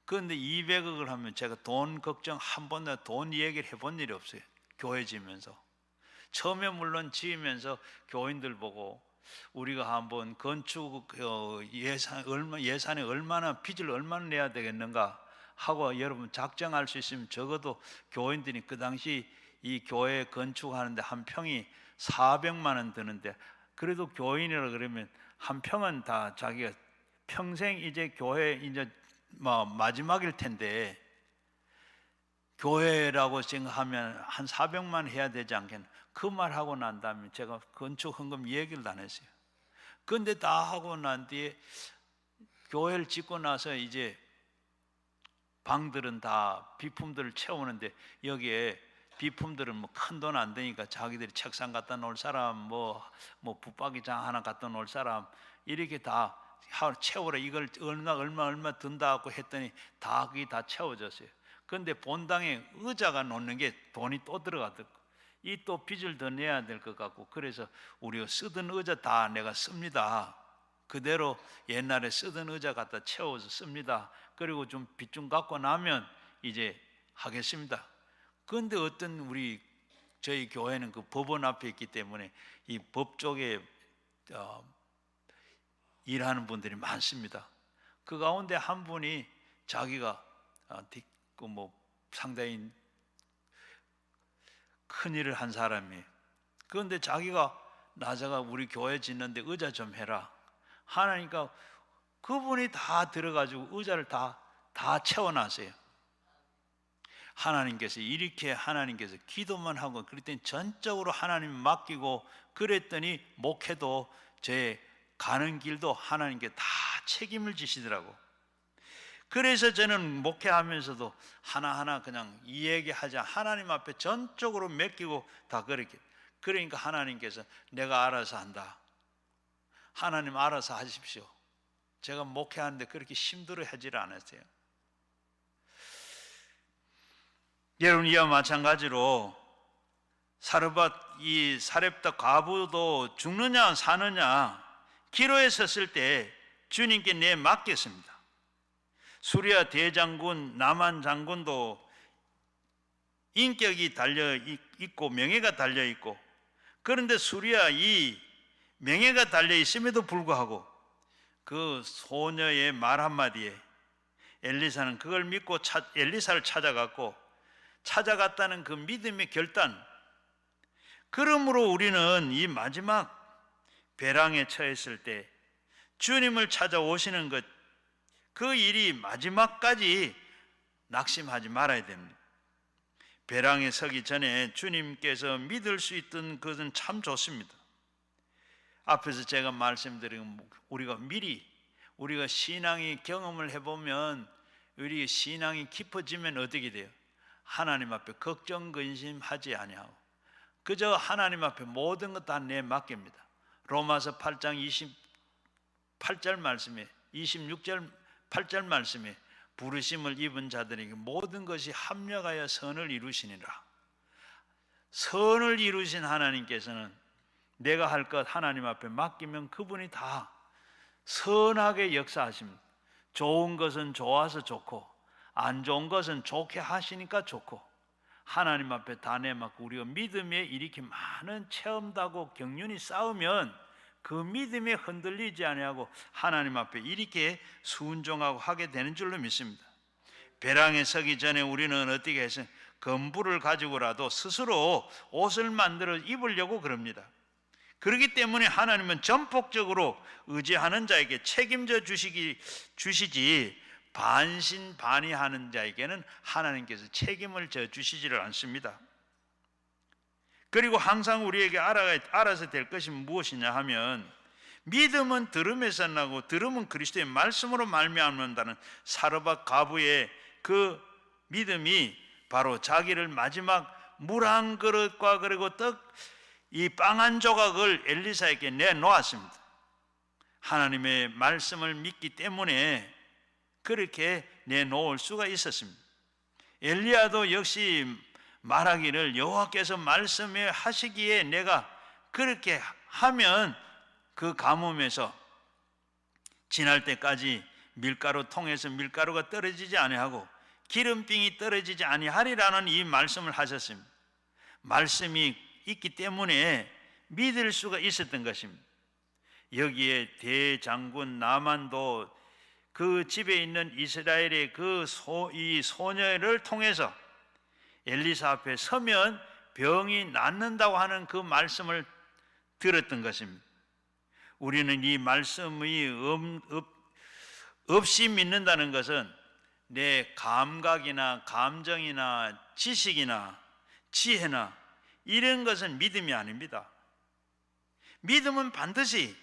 그런데 200억을 하면 제가 돈 걱정 한 번도 돈 얘기를 해본 일이 없어요. 교회 지으면서. 처음에 물론 지으면서 교인들 보고 우리가 한번 건축 예산에 얼마나 빚을 얼마나 내야 되겠는가 하고 여러분 작정할 수 있으면 적어도 교인들이 그 당시 이 교회 건축하는데 한 평이 400만 원 드는데 그래도 교인이라 그러면 한 평은 다 자기가 평생 이제 교회 이제 뭐 마지막일 텐데 교회라고 생각하면 한 400만 해야 되지 않겠나? 그 말 하고 난 다음에 제가 건축 헌금 얘기를 안 했어요. 그런데 다 하고 난 뒤에 교회를 짓고 나서 이제 방들은 다 비품들을 채우는데 여기에 비품들은 뭐 큰 돈 안 드니까 자기들이 책상 갖다 놓을 사람 뭐 붙박이장 하나 갖다 놓을 사람 이렇게 다 채우라 이걸 얼마 든다고 했더니 다 그게 다 채워졌어요. 그런데 본당에 의자가 놓는 게 돈이 또 들어가더라고. 이 또 빚을 더 내야 될 것 같고 그래서 우리가 쓰던 의자 다 내가 씁니다. 그대로 옛날에 쓰던 의자 갖다 채워서 씁니다. 그리고 좀 빚 좀 갖고 나면 이제 하겠습니다. 그런데 어떤 저희 교회는 그 법원 앞에 있기 때문에 이 법 쪽에 일하는 분들이 많습니다. 그 가운데 한 분이 자기가 상당히 큰일을 한 사람이에요. 그런데 자기가 나자가 우리 교회 짓는데 의자 좀 해라 하나니까 그분이 다 들어가지고 의자를 다 채워놨어요. 하나님께서 이렇게 하나님께서 기도만 하고 그랬더니 전적으로 하나님 맡기고 그랬더니 목회도 제 가는 길도 하나님께 다 책임을 지시더라고. 그래서 저는 목회하면서도 하나하나 그냥 이 얘기하자 하나님 앞에 전적으로 맡기고 다 그렇게. 그러니까 하나님께서 내가 알아서 한다. 하나님 알아서 하십시오. 제가 목회하는데 그렇게 힘들어하지를 않았어요. 여러분, 이와 마찬가지로 이 사렙다 과부도 죽느냐 사느냐 기로에 섰을 때 주님께 내 맡겼습니다. 수리아 대장군 나만 장군도 인격이 달려 있고 명예가 달려 있고, 그런데 수리아 이 명예가 달려 있음에도 불구하고 그 소녀의 말 한마디에 엘리사는 그걸 믿고 엘리사를 찾아갔다는 그 믿음의 결단. 그러므로 우리는 이 마지막 배랑에 처했을 때 주님을 찾아오시는 것, 그 일이 마지막까지 낙심하지 말아야 됩니다. 배랑에 서기 전에 주님께서 믿을 수 있던 것은 참 좋습니다. 앞에서 제가 말씀드린 우리가 미리 우리가 신앙의 경험을 해보면 우리 신앙이 깊어지면 어떻게 돼요? 하나님 앞에 걱정 근심하지 아니하고 그저 하나님 앞에 모든 것 다 내 맡깁니다. 로마서 8장 28절 말씀에 26절 8절 말씀에 부르심을 입은 자들에게 모든 것이 합력하여 선을 이루시니라. 선을 이루신 하나님께서는 내가 할 것 하나님 앞에 맡기면 그분이 다 선하게 역사하십니다. 좋은 것은 좋아서 좋고 안 좋은 것은 좋게 하시니까 좋고, 하나님 앞에 다 내맡고 우리가 믿음에 이렇게 많은 체험하고 경륜이 쌓으면 그 믿음에 흔들리지 아니하고 하나님 앞에 이렇게 순종하고 하게 되는 줄로 믿습니다. 배랑에 서기 전에 우리는 어떻게 해서 검부를 가지고라도 스스로 옷을 만들어 입으려고 그럽니다. 그렇기 때문에 하나님은 전폭적으로 의지하는 자에게 책임져 주시지 반신반의하는 자에게는 하나님께서 책임을 져 주시지를 않습니다. 그리고 항상 우리에게 알아서 될 것이 무엇이냐 하면, 믿음은 들음에서 나고 들음은 그리스도의 말씀으로 말미암는다는 사르밧 과부의 그 믿음이 바로 자기를 마지막 물 한 그릇과 그리고 이 빵 한 조각을 엘리사에게 내놓았습니다. 하나님의 말씀을 믿기 때문에 그렇게 내놓을 수가 있었습니다. 엘리야도 역시 말하기를 여호와께서 말씀해 하시기에 내가 그렇게 하면 그 가뭄에서 지날 때까지 밀가루 통해서 밀가루가 떨어지지 아니하고 기름병이 떨어지지 아니하리라는 이 말씀을 하셨습니다. 말씀이 있기 때문에 믿을 수가 있었던 것입니다. 여기에 대장군 나만도 그 집에 있는 이스라엘의 이 소녀를 통해서 엘리사 앞에 서면 병이 낫는다고 하는 그 말씀을 들었던 것입니다. 우리는 이 말씀이 없이 믿는다는 것은 내 감각이나 감정이나 지식이나 지혜나 이런 것은 믿음이 아닙니다. 믿음은 반드시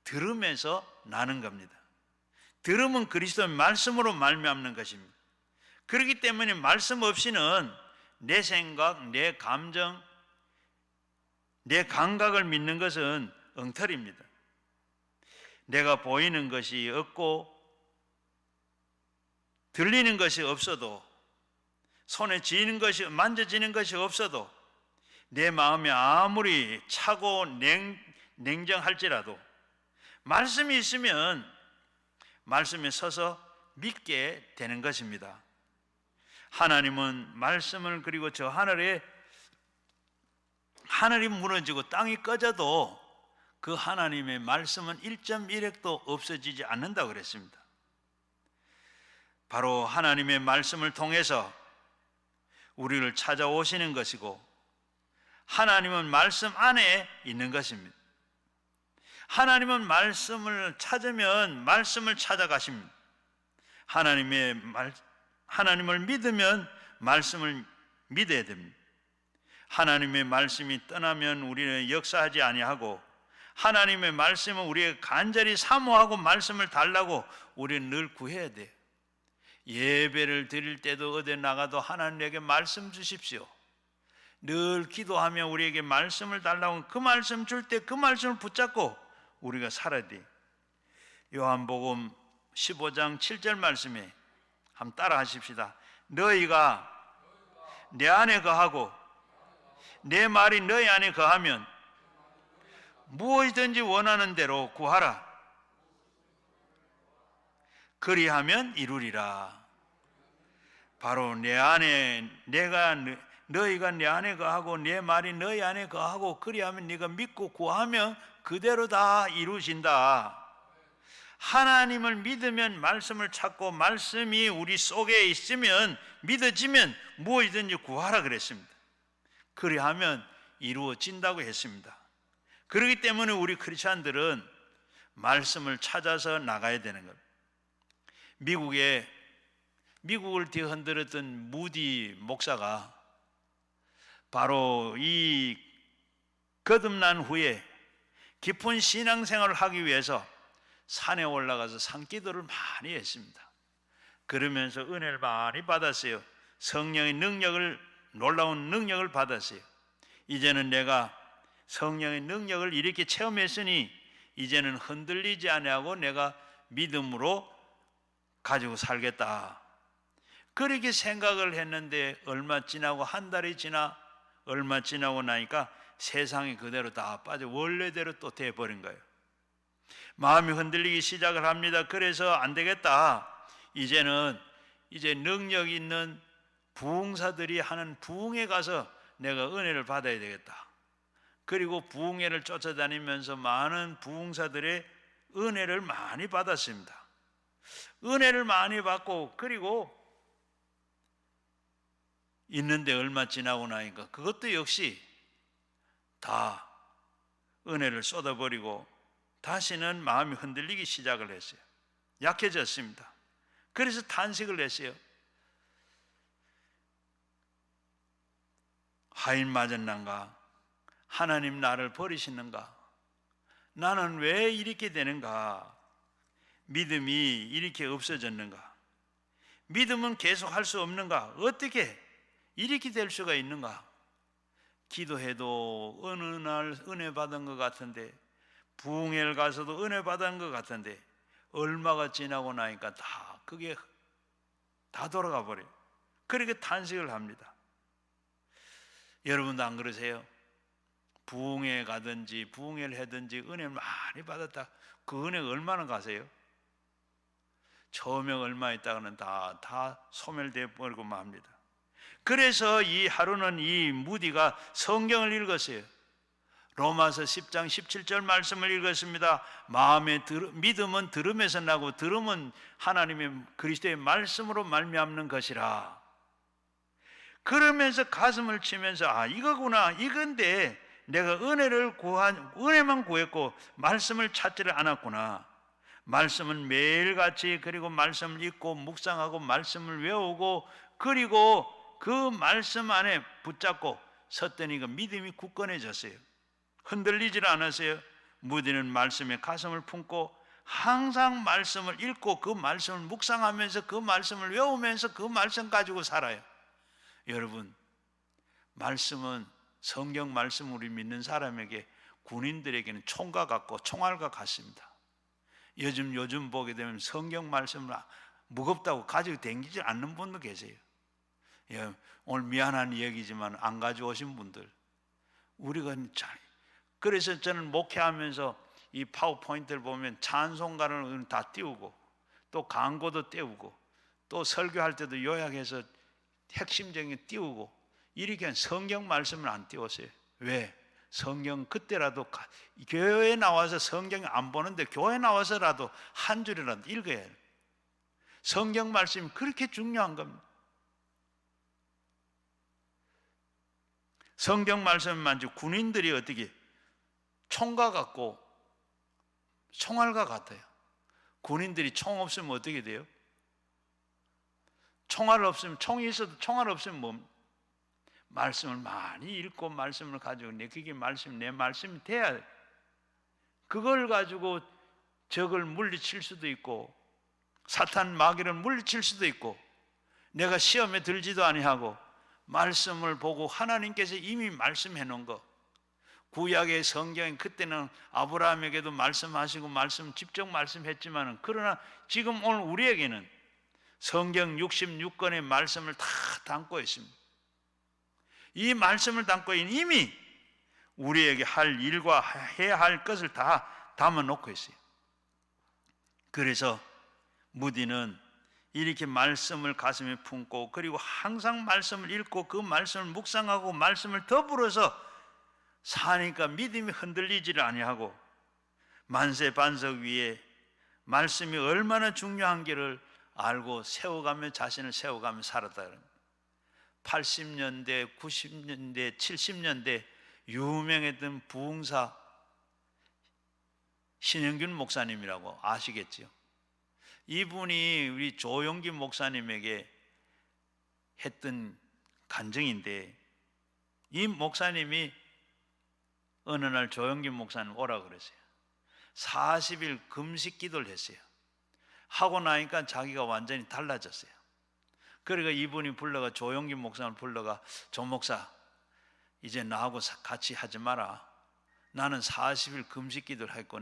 들음에서 나는 겁니다. 들음은 그리스도의 말씀으로 말미암는 것입니다. 그렇기 때문에 말씀 없이는 내 생각, 내 감정, 내 감각을 믿는 것은 엉터리입니다. 내가 보이는 것이 없고 들리는 것이 없어도, 손에 쥐는 것이, 만져지는 것이 없어도, 내 마음이 아무리 차고 냉정할지라도 말씀이 있으면 말씀에 서서 믿게 되는 것입니다. 하나님은 말씀을, 그리고 저 하늘이 무너지고 땅이 꺼져도 그 하나님의 말씀은 1.1핵도 없어지지 않는다고 그랬습니다. 바로 하나님의 말씀을 통해서 우리를 찾아오시는 것이고 하나님은 말씀 안에 있는 것입니다. 하나님은 말씀을 찾으면 말씀을 찾아가십니다. 하나님을 믿으면 말씀을 믿어야 됩니다. 하나님의 말씀이 떠나면 우리는 역사하지 아니하고, 하나님의 말씀은 우리가 간절히 사모하고 말씀을 달라고 우리는 늘 구해야 돼요. 예배를 드릴 때도 어디 나가도 하나님에게 말씀 주십시오. 늘 기도하며 우리에게 말씀을 달라고, 그 말씀 줄 때 그 말씀을 붙잡고 우리가 살아야 돼요. 요한복음 15장 7절 말씀에 한번 따라 하십시다. 너희가 내 안에 거하고 내 말이 너희 안에 거하면 무엇이든지 원하는 대로 구하라. 그리하면 이루리라. 바로 내 안에 너희가 내 안에 거하고 내 말이 너희 안에 거하고 그리하면 네가 믿고 구하면 그대로 다 이루어진다. 하나님을 믿으면 말씀을 찾고 말씀이 우리 속에 있으면 믿어지면 무엇이든지 구하라 그랬습니다. 그리하면 이루어진다고 했습니다. 그렇기 때문에 우리 크리스찬들은 말씀을 찾아서 나가야 되는 겁니다. 미국을 뒤흔들었던 무디 목사가 바로 이 거듭난 후에 깊은 신앙생활을 하기 위해서 산에 올라가서 산기도를 많이 했습니다. 그러면서 은혜를 많이 받았어요. 성령의 놀라운 능력을 받았어요. 이제는 내가 성령의 능력을 이렇게 체험했으니 이제는 흔들리지 아니하고 내가 믿음으로 가지고 살겠다. 그렇게 생각을 했는데 얼마 지나고 한 달이 지나 얼마 지나고 나니까 세상이 그대로 다 빠져 원래대로 또 돼버린 거예요. 마음이 흔들리기 시작을 합니다. 그래서 안 되겠다. 이제 능력 있는 부흥사들이 하는 부흥회 가서 내가 은혜를 받아야 되겠다. 그리고 부흥회를 쫓아다니면서 많은 부흥사들의 은혜를 많이 받았습니다. 은혜를 많이 받고 그리고 있는데 얼마 지나고 나니까 그것도 역시 다 은혜를 쏟아버리고 다시는 마음이 흔들리기 시작을 했어요. 약해졌습니다. 그래서 탄식을 했어요. 하인 맞았는가? 하나님 나를 버리시는가? 나는 왜 이렇게 되는가? 믿음이 이렇게 없어졌는가? 믿음은 계속 할 수 없는가? 어떻게 이렇게 될 수가 있는가? 기도해도 어느 날 은혜 받은 것 같은데, 부흥회를 가서도 은혜 받은 것 같은데 얼마가 지나고 나니까 그게 다 돌아가 버려요. 그렇게 탄식을 합니다. 여러분도 안 그러세요? 부흥회 가든지 부흥회를 하든지 은혜를 많이 받았다. 그 은혜가 얼마나 가세요? 처음에 얼마 있다가는 다 소멸되어 버리고 맙니다. 그래서 이 하루는 이 무디가 성경을 읽었어요. 로마서 10장 17절 말씀을 읽었습니다. 믿음은 들음에서 나고 들음은 하나님의 그리스도의 말씀으로 말미암는 것이라. 그러면서 가슴을 치면서 이거구나, 이건데 내가 은혜만 구했고 말씀을 찾지를 않았구나. 말씀은 매일같이 그리고 말씀을 읽고 묵상하고 말씀을 외우고 그리고 그 말씀 안에 붙잡고 섰더니 그 믿음이 굳건해졌어요. 흔들리질 않았어요. 무디는 말씀에 가슴을 품고 항상 말씀을 읽고 그 말씀을 묵상하면서 그 말씀을 외우면서 그 말씀 가지고 살아요. 여러분, 말씀은 성경 말씀 우리 믿는 사람에게 군인들에게는 총과 같고 총알과 같습니다. 요즘 보게 되면 성경 말씀을 무겁다고 가지고 다니지 않는 분도 계세요. 오늘 미안한 얘기지만 안 가져오신 분들, 우리가 그래서 저는 목회하면서 이 파워포인트를 보면 찬송가를 다 띄우고 또 광고도 띄우고 또 설교할 때도 요약해서 핵심적인 띄우고 이렇게 성경 말씀을 안 띄웠어요. 왜? 성경 그때라도 교회에 나와서 성경 안 보는데 교회에 나와서라도 한 줄이라도 읽어야 해요. 성경 말씀이 그렇게 중요한 겁니다. 성경 말씀만 군인들이 어떻게 총과 같고 총알과 같아요. 군인들이 총 없으면 어떻게 돼요? 총알 없으면, 총이 있어도 총알 없으면 뭐, 말씀을 많이 읽고 말씀을 가지고 그게 내 말씀이 돼야 돼. 그걸 가지고 적을 물리칠 수도 있고 사탄 마귀를 물리칠 수도 있고, 내가 시험에 들지도 아니하고 말씀을 보고 하나님께서 이미 말씀해 놓은 거, 구약의 성경에 그때는 아브라함에게도 말씀하시고 직접 말씀했지만, 그러나 지금 오늘 우리에게는 성경 66권의 말씀을 다 담고 있습니다. 이 말씀을 담고 이미 우리에게 할 일과 해야 할 것을 다 담아 놓고 있어요. 그래서 무디는 이렇게 말씀을 가슴에 품고, 그리고 항상 말씀을 읽고 그 말씀을 묵상하고 말씀을 더불어서 사니까 믿음이 흔들리지를 아니하고, 만세 반석 위에 말씀이 얼마나 중요한지를 알고 세워가며 자신을 세워가며 살았다. 80년대, 90년대, 70년대 유명했던 부흥사 신영균 목사님이라고 아시겠죠? 이분이 우리 조용기 목사님에게 했던 간증인데, 이 목사님이 어느 날 조용기 목사님 오라고 그랬어요. 40일 금식 기도를 했어요. 하고 나니까 자기가 완전히 달라졌어요. 그러니까 이분이 조용기 목사를 불러가, 조 목사, 이제 나하고 같이 하지 마라. 나는 40일 금식 기도를 했고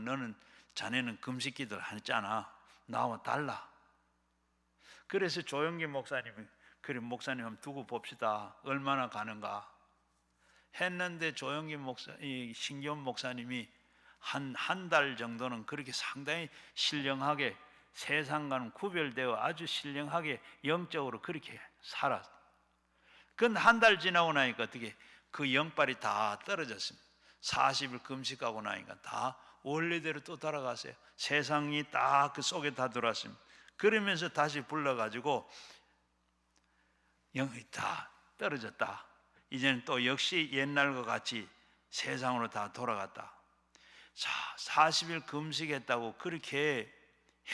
자네는 금식 기도를 했잖아. 나와 달라. 그래서 조용기 목사님이, 그래 목사님 한번 두고 봅시다. 얼마나 가는가 했는데, 조용기 신기원 목사님이 한 달 정도는 그렇게 상당히 신령하게, 세상과는 구별되어 아주 신령하게 영적으로 그렇게 살았어. 그건 한 달 지나고 나니까 어떻게 그 영빨이 다 떨어졌습니다. 40일 금식하고 나니까 다 원래대로 또 돌아갔어요. 세상이 다 그 속에 다 들어왔습니다. 그러면서 다시 불러가지고 영이 다 떨어졌다. 이제는 또 역시 옛날과 같이 세상으로 다 돌아갔다. 자, 40일 금식했다고 그렇게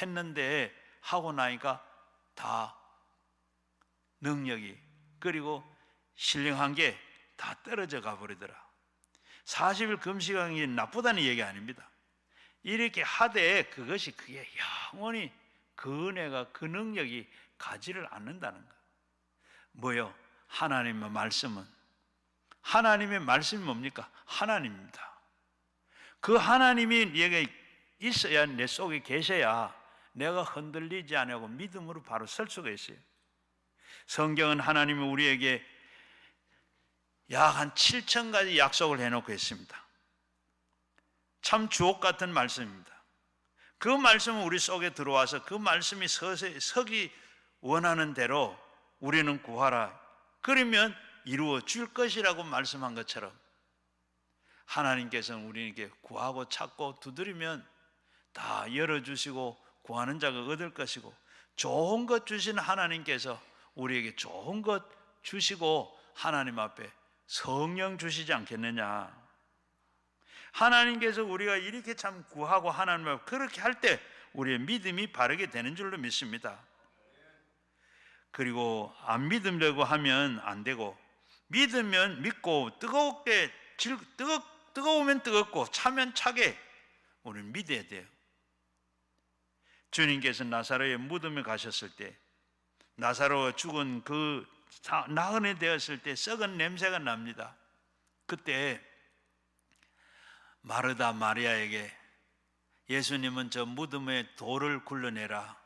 했는데, 하고 나니까 다 능력이, 그리고 신령한 게 다 떨어져 가버리더라. 40일 금식한 게 나쁘다는 얘기 아닙니다. 이렇게 하되 그게 영원히 그 은혜가, 그 능력이 가지를 않는다는 거예요. 뭐요? 하나님의 말씀은, 하나님의 말씀이 뭡니까? 하나님입니다. 그 하나님이 내게 있어야, 내 속에 계셔야 내가 흔들리지 않고 믿음으로 바로 설 수가 있어요. 성경은 하나님이 우리에게 약 한 7,000가지 약속을 해놓고 있습니다. 참 주옥 같은 말씀입니다. 그 말씀은 우리 속에 들어와서 그 말씀이 서기 원하는 대로 우리는 구하라, 그러면 이루어 줄 것이라고 말씀한 것처럼, 하나님께서는 우리에게 구하고 찾고 두드리면 다 열어주시고 구하는 자가 얻을 것이고, 좋은 것 주시는 하나님께서 우리에게 좋은 것 주시고 하나님 앞에 성령 주시지 않겠느냐. 하나님께서 우리가 이렇게 참 구하고 하나님 앞에 그렇게 할 때 우리의 믿음이 바르게 되는 줄로 믿습니다. 그리고 안 믿으려고 하면 안 되고, 믿으면 믿고, 뜨거우면 뜨겁고 차면 차게 우리는 믿어야 돼요. 주님께서 나사로의 무덤에 가셨을 때, 나사로가 죽은 그 나그네 되었을 때 썩은 냄새가 납니다. 그때 마르다 마리아에게 예수님은 저 무덤에 돌을 굴러내라.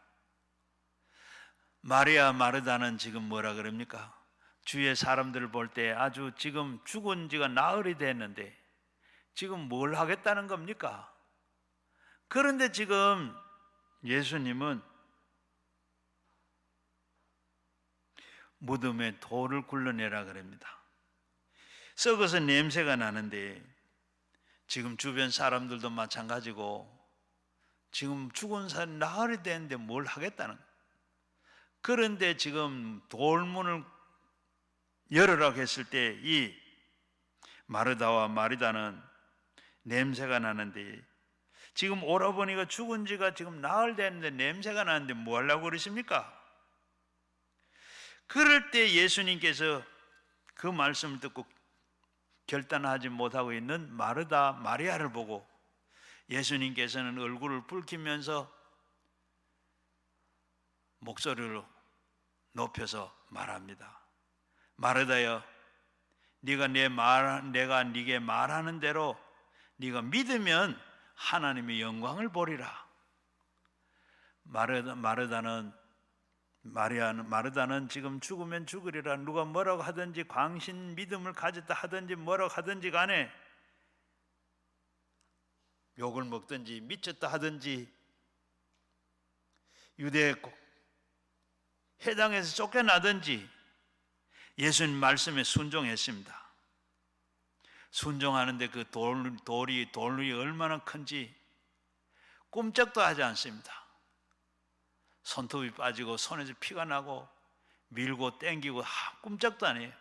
마리아 마르다는 지금 뭐라 그럽니까? 주위의 사람들을 볼 때 아주 지금 죽은 지가 나흘이 됐는데 지금 뭘 하겠다는 겁니까? 그런데 지금 예수님은 무덤에 돌을 굴러내라 그럽니다. 썩어서 냄새가 나는데, 지금 주변 사람들도 마찬가지고 지금 죽은 사람이 나흘이 됐는데 뭘 하겠다는 거예요. 그런데 지금 돌문을 열으라고 했을 때 이 마르다와 마리다는 냄새가 나는데, 지금 오라버니가 죽은 지가 지금 나흘 됐는데 냄새가 나는데 뭐 하려고 그러십니까? 그럴 때 예수님께서 그 말씀을 듣고 결단하지 못하고 있는 마르다 마리아를 보고 예수님께서는 얼굴을 붉히면서 목소리를 높여서 말합니다. 마르다여, 네가 내가 네게 말하는 대로 네가 믿으면 하나님의 영광을 보리라. 마르다는 지금 죽으면 죽으리라. 누가 뭐라고 하든지, 광신 믿음을 가졌다 하든지 뭐라고 하든지 간에, 욕을 먹든지 미쳤다 하든지, 유대 해당에서 쫓겨나든지 예수님 말씀에 순종했습니다. 순종하는데 그 돌이 얼마나 큰지 꼼짝도 하지 않습니다. 손톱이 빠지고 손에서 피가 나고 밀고 땡기고 꼼짝도 안 해요.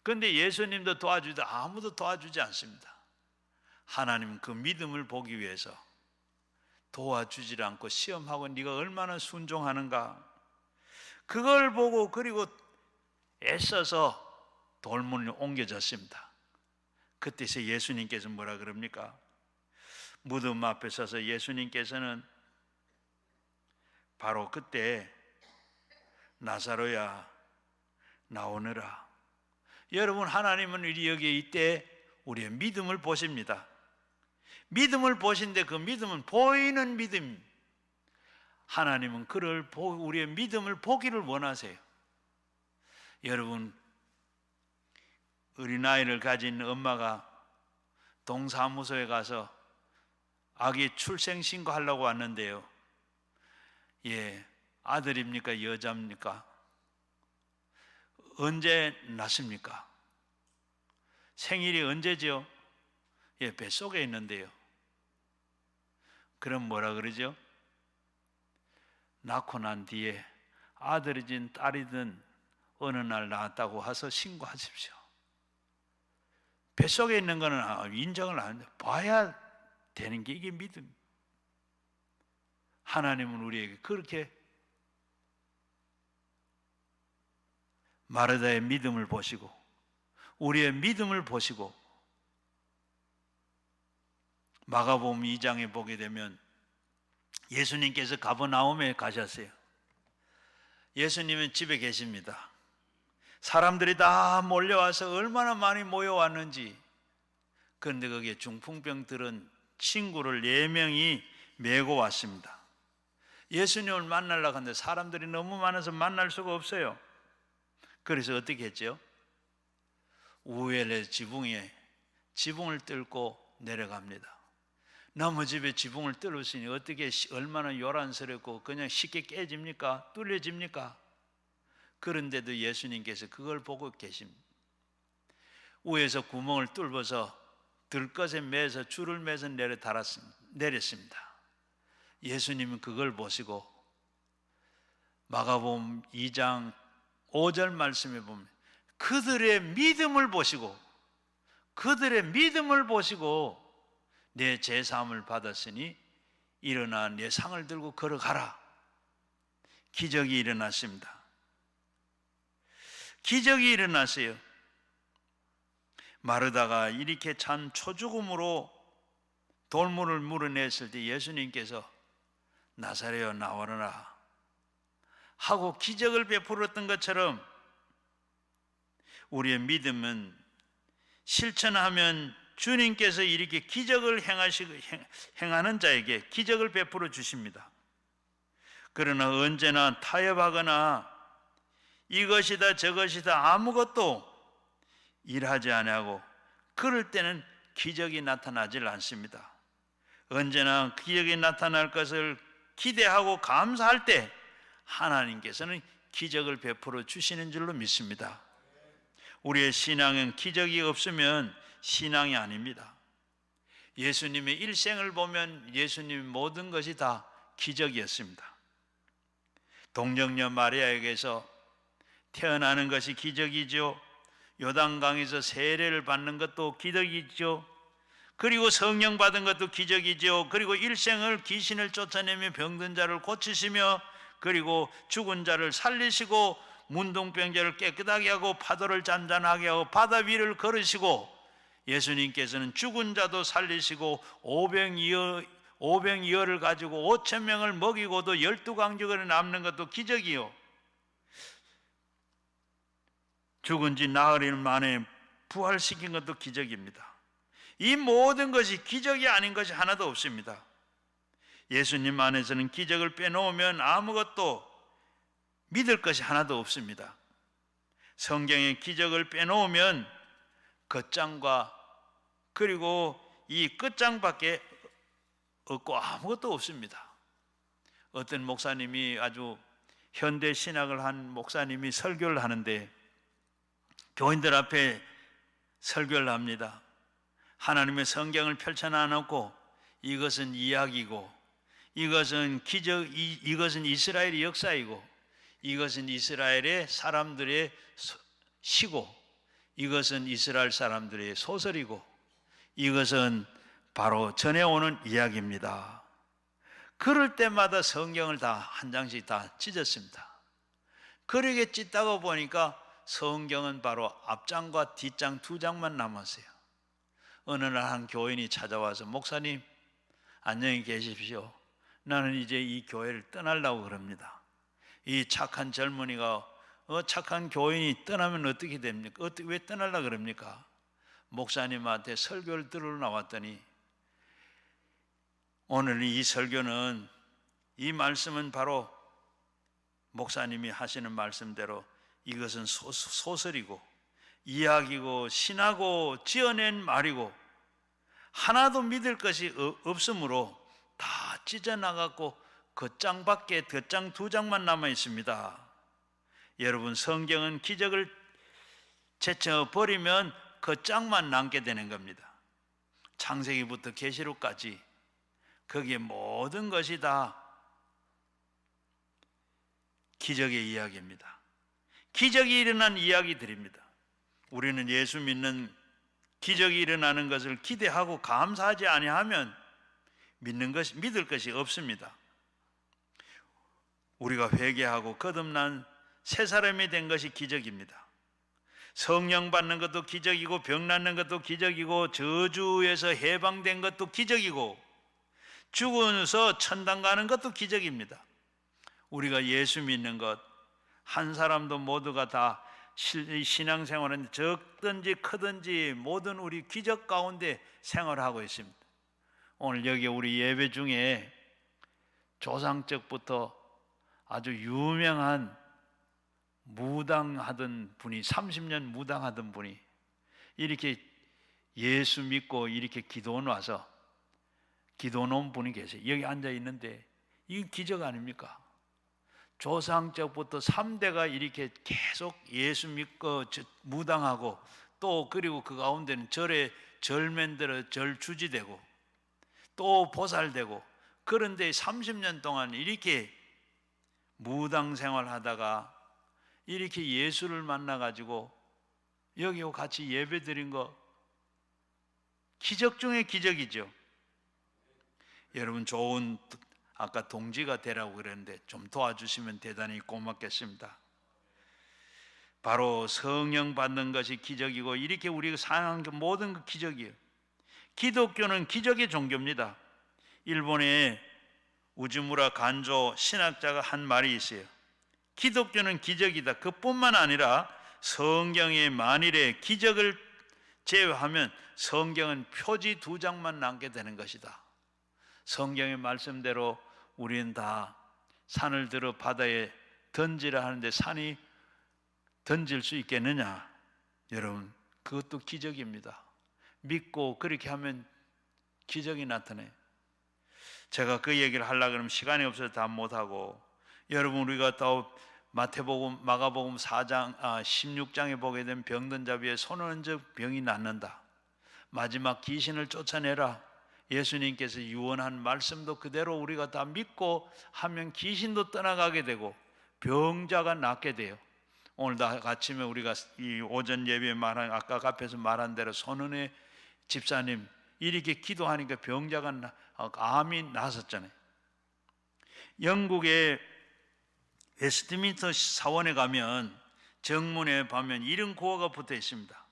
그런데 예수님도 도와주다 아무도 도와주지 않습니다. 하나님은 그 믿음을 보기 위해서 도와주지 않고 시험하고 네가 얼마나 순종하는가, 그걸 보고 그리고 애써서 돌문을 옮겨졌습니다. 그때서 예수님께서 뭐라 그럽니까? 무덤 앞에 서서 예수님께서는 바로 그때 나사로야 나오너라. 여러분, 하나님은 우리 여기에 이때 우리의 믿음을 보십니다. 믿음을 보신데 그 믿음은 보이는 믿음. 하나님은 그를 우리의 믿음을 보기를 원하세요. 여러분, 어린아이를 가진 엄마가 동사무소에 가서 아기 출생 신고하려고 왔는데요, 아들입니까 여자입니까? 언제 낳습니까? 생일이 언제죠? 뱃속에 있는데요. 그럼 뭐라 그러죠? 낳고 난 뒤에 아들이든 딸이든 어느 날 낳았다고 와서 신고하십시오. 뱃속에 있는 거는 인정을 안 하는데 봐야 되는 게 이게 믿음. 하나님은 우리에게 그렇게 마르다의 믿음을 보시고 우리의 믿음을 보시고, 마가복음 2장에 보게 되면 예수님께서 가버나움에 가셨어요. 예수님은 집에 계십니다. 사람들이 다 몰려와서 얼마나 많이 모여왔는지. 그런데 거기에 중풍병 들은 친구를 4명이 메고 왔습니다. 예수님을 만나려고 하는데 사람들이 너무 많아서 만날 수가 없어요. 그래서 어떻게 했죠? 우엘의 지붕에 지붕을 뚫고 내려갑니다. 나무 집에 지붕을 뚫었으니 어떻게 얼마나 요란스럽고 그냥 쉽게 깨집니까? 뚫려집니까? 그런데도 예수님께서 그걸 보고 계십니다. 위에서 구멍을 뚫어서 들것에 매서 줄을 매서 내렸습니다. 예수님은 그걸 보시고 마가복음 2장 5절 말씀에 보면 그들의 믿음을 보시고 내 제사함을 받았으니 일어나 내 상을 들고 걸어가라. 기적이 일어났습니다. 기적이 일어났어요. 마르다가 이렇게 찬 초죽음으로 돌문을 물어냈을 때 예수님께서 나사렛여 나오너라 하고 기적을 베풀었던 것처럼 우리의 믿음은 실천하면 주님께서 이렇게 기적을 행하는 자에게 기적을 베풀어 주십니다. 그러나 언제나 타협하거나 이것이다 저것이다 아무것도 일하지 아니하고 그럴 때는 기적이 나타나질 않습니다. 언제나 기적이 나타날 것을 기대하고 감사할 때 하나님께서는 기적을 베풀어 주시는 줄로 믿습니다. 우리의 신앙은 기적이 없으면 신앙이 아닙니다. 예수님의 일생을 보면 예수님의 모든 것이 다 기적이었습니다. 동정녀 마리아에게서 태어나는 것이 기적이죠. 요단강에서 세례를 받는 것도 기적이죠. 그리고 성령 받은 것도 기적이죠. 그리고 일생을 귀신을 쫓아내며 병든 자를 고치시며, 그리고 죽은 자를 살리시고, 문둥병자를 깨끗하게 하고, 파도를 잔잔하게 하고, 바다 위를 걸으시고, 예수님께서는 죽은 자도 살리시고, 오병이어를 가지고 5천 명을 먹이고도 12강직으로 남는 것도 기적이요. 죽은 지 나흘 만에 부활시킨 것도 기적입니다. 이 모든 것이 기적이 아닌 것이 하나도 없습니다. 예수님 안에서는 기적을 빼놓으면 아무것도 믿을 것이 하나도 없습니다. 성경의 기적을 빼놓으면 겉장과 그리고 이 끝장밖에 없고 아무것도 없습니다. 어떤 목사님이, 아주 현대 신학을 한 목사님이 설교를 하는데 교인들 앞에 설교를 합니다. 하나님의 성경을 펼쳐놔놓고 이것은 이야기고, 이것은 기적, 이것은 이스라엘의 역사이고, 이것은 이스라엘의 사람들의 시고, 이것은 이스라엘 사람들의 소설이고, 이것은 바로 전해오는 이야기입니다. 그럴 때마다 성경을 다 한 장씩 다 찢었습니다. 그러게 찢다가 보니까 성경은 바로 앞장과 뒷장 2장만 남았어요. 어느 날 한 교인이 찾아와서, 목사님 안녕히 계십시오. 나는 이제 이 교회를 떠나려고 그럽니다. 이 착한 젊은이가, 착한 교인이 떠나면 어떻게 됩니까? 왜 떠나려고 그럽니까? 목사님한테 설교를 들으러 나왔더니, 오늘 이 설교는, 이 말씀은 바로 목사님이 하시는 말씀대로 이것은 소설이고 이야기고 신하고 지어낸 말이고 하나도 믿을 것이 없으므로 다 찢어나갔고 겉장 2장만 남아 있습니다. 여러분, 성경은 기적을 제쳐버리면 겉장만 남게 되는 겁니다. 창세기부터 계시록까지 거기에 모든 것이 다 기적의 이야기입니다. 기적이 일어난 이야기들입니다. 우리는 예수 믿는 기적이 일어나는 것을 기대하고 감사하지 아니하면 믿을 것이 없습니다. 우리가 회개하고 거듭난 새 사람이 된 것이 기적입니다. 성령 받는 것도 기적이고, 병 낫는 것도 기적이고, 저주에서 해방된 것도 기적이고, 죽어서 천당 가는 것도 기적입니다. 우리가 예수 믿는 것, 한 사람도 모두가 다 신앙생활은 적든지 크든지 모든 우리 기적 가운데 생활하고 있습니다. 오늘 여기 우리 예배 중에 조상적부터 아주 유명한 무당하던 분이, 30년 무당하던 분이 이렇게 예수 믿고 이렇게 기도 와서 기도 놓은 분이 계세요. 여기 앉아 있는데 이게 기적 아닙니까? 조상적부터 3대가 이렇게 계속 예수 믿고 무당하고, 또 그리고 그 가운데는 절 만들어 절 주지되고 또 보살되고, 그런데 30년 동안 이렇게 무당 생활하다가 이렇게 예수를 만나가지고 여기 같이 예배 드린 거 기적 중에 기적이죠. 여러분, 좋은 아까 동지가 되라고 그랬는데 좀 도와주시면 대단히 고맙겠습니다. 바로 성령 받는 것이 기적이고, 이렇게 우리가 사용한 게 모든 그 기적이에요. 기독교는 기적의 종교입니다. 일본의 우즈무라 간조 신학자가 한 말이 있어요. 기독교는 기적이다. 그뿐만 아니라 성경의 만일에 기적을 제외하면 성경은 표지 2장만 남게 되는 것이다. 성경의 말씀대로 우리는 다 산을 들어 바다에 던지라 하는데 산이 던질 수 있겠느냐? 여러분, 그것도 기적입니다. 믿고 그렇게 하면 기적이 나타나요. 제가 그 얘기를 하려고 그러면 시간이 없어서 다 못하고, 여러분, 우리가 또 마태복음, 마가복음 16장에 보게 되면 병든 자 위에 손을 얹어 병이 낫는다. 마지막 귀신을 쫓아내라. 예수님께서 유언한 말씀도 그대로 우리가 다 믿고 하면 귀신도 떠나가게 되고 병자가 낫게 돼요. 오늘도 아침에 우리가 이 오전 예배에 말한 아까 앞에서 말한 대로 손은혜 집사님 이렇게 기도하니까 병자가 암이 나섰잖아요. 영국의 웨스트민스터 사원에 가면 정문에 보면 이런 구호가 붙어 있습니다.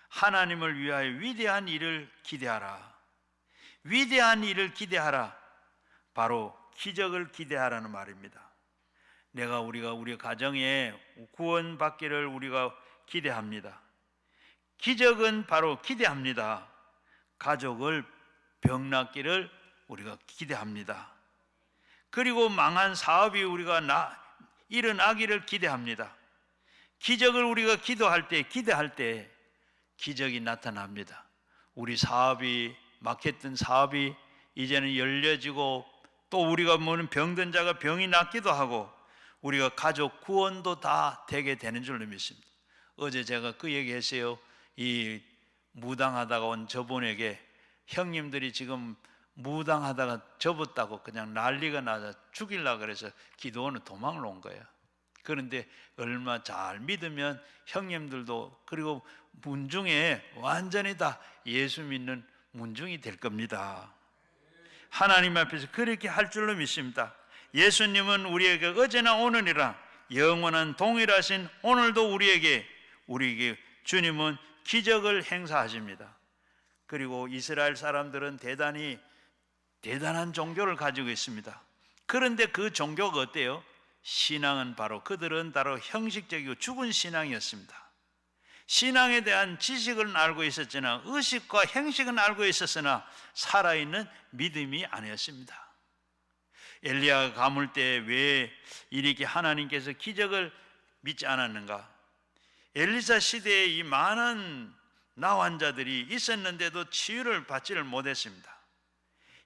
하나님을 위하여 위대한 일을 기대하라. 위대한 일을 기대하라. 바로 기적을 기대하라는 말입니다. 우리가 우리 가정에 구원받기를 우리가 기대합니다. 기적은 바로 기대합니다. 가족을 병 낫기를 우리가 기대합니다. 그리고 망한 사업이 우리가 일어나기를 기대합니다. 기적을 우리가 기대할 때 기적이 나타납니다. 우리 사업이 막혔던 사업이 이제는 열려지고 또 우리가 모르는 병든 자가 병이 낫기도 하고 우리가 가족 구원도 다 되게 되는 줄로 믿습니다. 어제 제가 그 얘기했어요. 이 무당하다가 온 저분에게 형님들이 지금 무당하다가 접었다고 그냥 난리가 나서 죽이려고 그래서 기도원은 도망을 온 거예요. 그런데 얼마 잘 믿으면 형님들도 그리고 문중에 완전히 다 예수 믿는 문중이 될 겁니다. 하나님 앞에서 그렇게 할 줄로 믿습니다. 예수님은 우리에게 어제나 오늘이라 영원한 동일하신 오늘도 우리에게 주님은 기적을 행사하십니다. 그리고 이스라엘 사람들은 대단한 종교를 가지고 있습니다. 그런데 그 종교가 어때요? 신앙은 그들은 바로 형식적이고 죽은 신앙이었습니다. 신앙에 대한 지식은 알고 있었으나 의식과 행식은 알고 있었으나 살아있는 믿음이 아니었습니다. 엘리야가 가물 때 왜 이렇게 하나님께서 기적을 믿지 않았는가? 엘리사 시대에 이 많은 나 환자들이 있었는데도 치유를 받지를 못했습니다.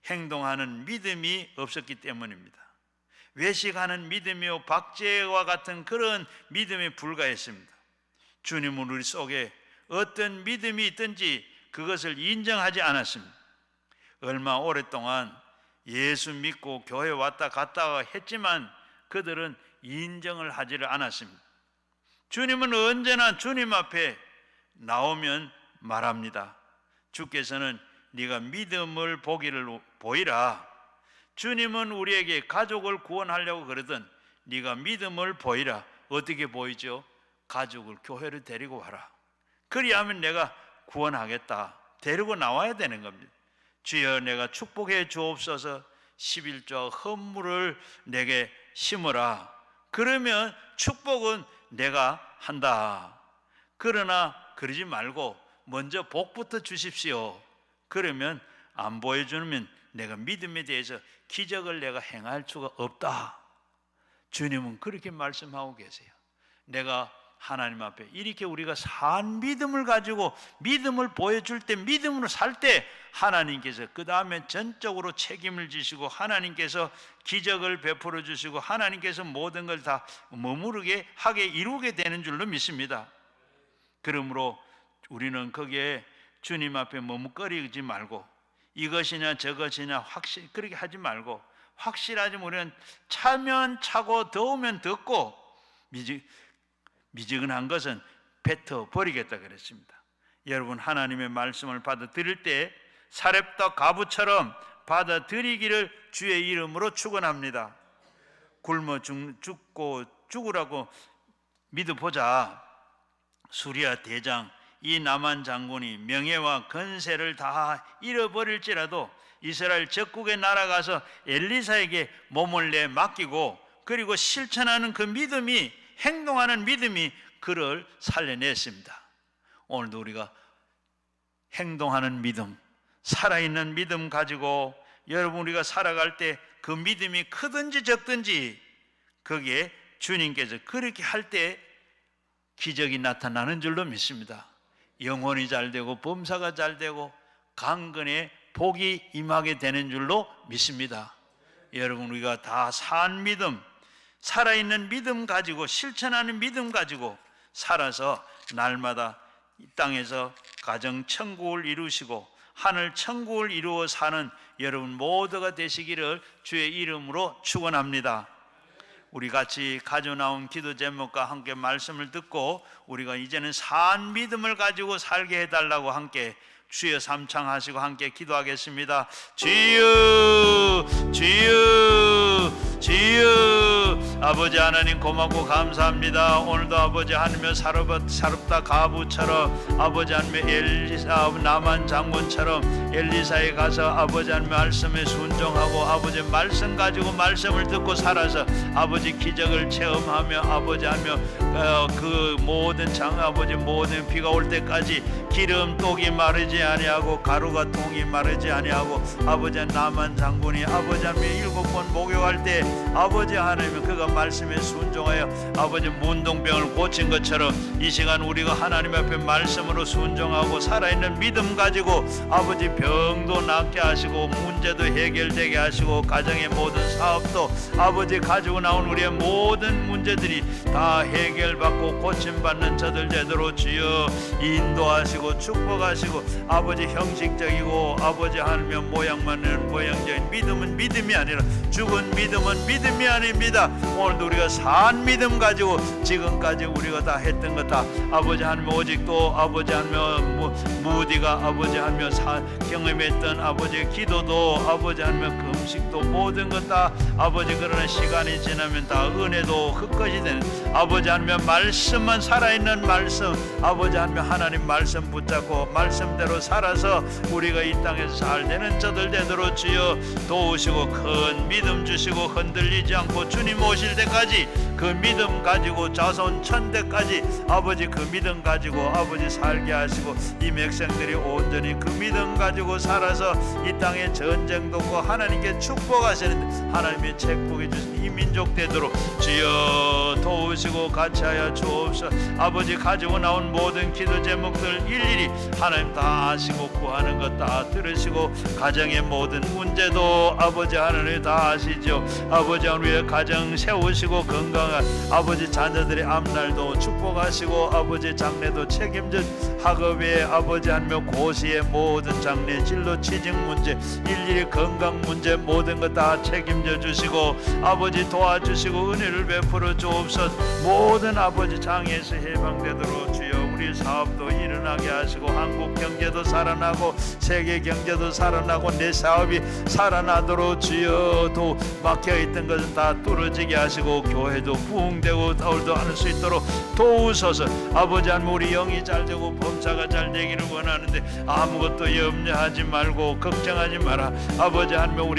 행동하는 믿음이 없었기 때문입니다. 외식하는 믿음이요 박제와 같은 그런 믿음에 불과했습니다. 주님은 우리 속에 어떤 믿음이 있든지 그것을 인정하지 않았습니다. 얼마 오랫동안 예수 믿고 교회 왔다 갔다 했지만 그들은 인정을 하지를 않았습니다. 주님은 언제나 주님 앞에 나오면 말합니다. 주께서는 네가 믿음을 보이라. 주님은 우리에게 가족을 구원하려고 그러든 네가 믿음을 보이라. 어떻게 보이죠? 가족을 교회를 데리고 와라. 그리하면 내가 구원하겠다. 데리고 나와야 되는 겁니다. 주여 내가 축복해 주옵소서. 11조 헌물을 내게 심으라. 그러면 축복은 내가 한다. 그러나 그러지 말고 먼저 복부터 주십시오. 그러면 안 보여주면 내가 믿음에 대해서 기적을 내가 행할 수가 없다. 주님은 그렇게 말씀하고 계세요. 내가 하나님 앞에 이렇게 우리가 산 믿음을 가지고 믿음을 보여줄 때, 믿음으로 살 때 하나님께서 그 다음에 전적으로 책임을 지시고 하나님께서 기적을 베풀어 주시고 하나님께서 모든 걸 다 머무르게 하게 이루게 되는 줄로 믿습니다. 그러므로 우리는 거기에 주님 앞에 머뭇거리지 말고 이것이냐 저것이냐 그렇게 하지 말고 확실하지 우리는 차면 차고 더우면 덥고 미지근한 것은 뱉어 버리겠다 그랬습니다. 여러분 하나님의 말씀을 받아들일 때 사렙과 가부처럼 받아들이기를 주의 이름으로 축원합니다. 굶어 죽고 죽으라고 믿어보자. 수리아 대장 이 나만 장군이 명예와 건세를 다 잃어버릴지라도 이스라엘 적국에 날아가서 엘리사에게 몸을 내 맡기고 그리고 실천하는 그 믿음이 행동하는 믿음이 그를 살려냈습니다. 오늘도 우리가 행동하는 믿음, 살아있는 믿음 가지고 여러분 우리가 살아갈 때 그 믿음이 크든지 적든지 거기에 주님께서 그렇게 할 때 기적이 나타나는 줄로 믿습니다. 영혼이 잘 되고 범사가 잘 되고 강건의 복이 임하게 되는 줄로 믿습니다. 여러분 우리가 다 산 믿음, 살아있는 믿음 가지고 실천하는 믿음 가지고 살아서 날마다 이 땅에서 가정 천국을 이루시고 하늘 천국을 이루어 사는 여러분 모두가 되시기를 주의 이름으로 축원합니다. 우리 같이 가져 나온 기도 제목과 함께 말씀을 듣고 우리가 이제는 산 믿음을 가지고 살게 해달라고 함께 주여 삼창하시고 함께 기도하겠습니다. 주여 주여 주여. 아버지 하나님 고맙고 감사합니다. 오늘도 아버지 하나님 사렙다 가부처럼 아버지 하나님 엘리사 나만 장군처럼 엘리사에 가서 아버지 하나님 말씀에 순종하고 아버지 말씀 가지고 말씀을 듣고 살아서 아버지 기적을 체험하며 아버지 하며 그 모든 아버지 모든 비가 올 때까지 기름 똑이 마르지 아니하고 가루가 통이 마르지 아니하고 아버지 나만 장군이 아버지 하나님 7번 목욕할 때 아버지 하나님 그가 말씀에 순종하여 아버지 문둥병을 고친 것처럼 이 시간 우리가 하나님 앞에 말씀으로 순종하고 살아있는 믿음 가지고 아버지 병도 낫게 하시고 문제도 해결되게 하시고 가정의 모든 사업도 아버지 가지고 나온 우리의 모든 문제들이 다 해결받고 고침받는 저들 제대로 주여 인도하시고 축복하시고 아버지 형식적이고 아버지 하나님 모양만은 모양적인 믿음은 믿음이 아니라 죽은 믿음은 믿음이 아닙니다. 오늘도 우리가 산 믿음 가지고 지금까지 우리가 다 했던 것 다 아버지 하나님 오직 또 아버지 하나님 무디가 아버지 하나님 경험했던 아버지 기도도 아버지 하나님 금식도 모든 것 다 아버지 그러나 시간이 지나면 다 은혜도 헛것이 되는 아버지 하나님 말씀만 살아있는 말씀 아버지 하나님 말씀 붙잡고 말씀대로 살아서 우리가 이 땅에서 잘 되는 저들 되도록 주여 도우시고 큰 믿음 주시고 흔들리지 않고 주님 오실 때까지 그 믿음 가지고 자손 천대까지 아버지 그 믿음 가지고 아버지 살게 하시고 이 백성들이 온전히 그 믿음 가지고 살아서 이 땅에 전쟁도 없고 하나님께 축복하시는 하나님의 책복해 주신 이 민족 되도록 주여 도우시고 같이하여 주옵소서. 아버지 가지고 나온 모든 기도 제목들 일일이 하나님 다 아시고 구하는 것 다 들으시고 가정의 모든 문제도 아버지 하나님 다 아시죠. 아버지 하나님의 가정 세우시고 건강한 아버지 자녀들의 앞날도 축복하시고 아버지 장래도 책임져 학업의 아버지 하나님 고시의 모든 장래 진로 취직 문제 일일이 건강 문제 모든 것 다 책임져 주시고 아버지 도와주시고 은혜를 베풀어 주옵소서. 모든 아버지 장애에서 해방되도록 주여 우리 사업도 일어나게 하시고 한국 경제도 살아나고 세계 경제도 살아나고 내 사업이 살아나도록 주여 또 막혀있던 것은 다 뚫어지게 하시고 교회도 부흥되고 더울도 할 수 있도록 도우소서. 아버지 하나님 우리 영이 잘 되고 범사가 잘 되기를 원하는데 아무것도 염려하지 말고 걱정하지 마라. 아버지 하나님 우리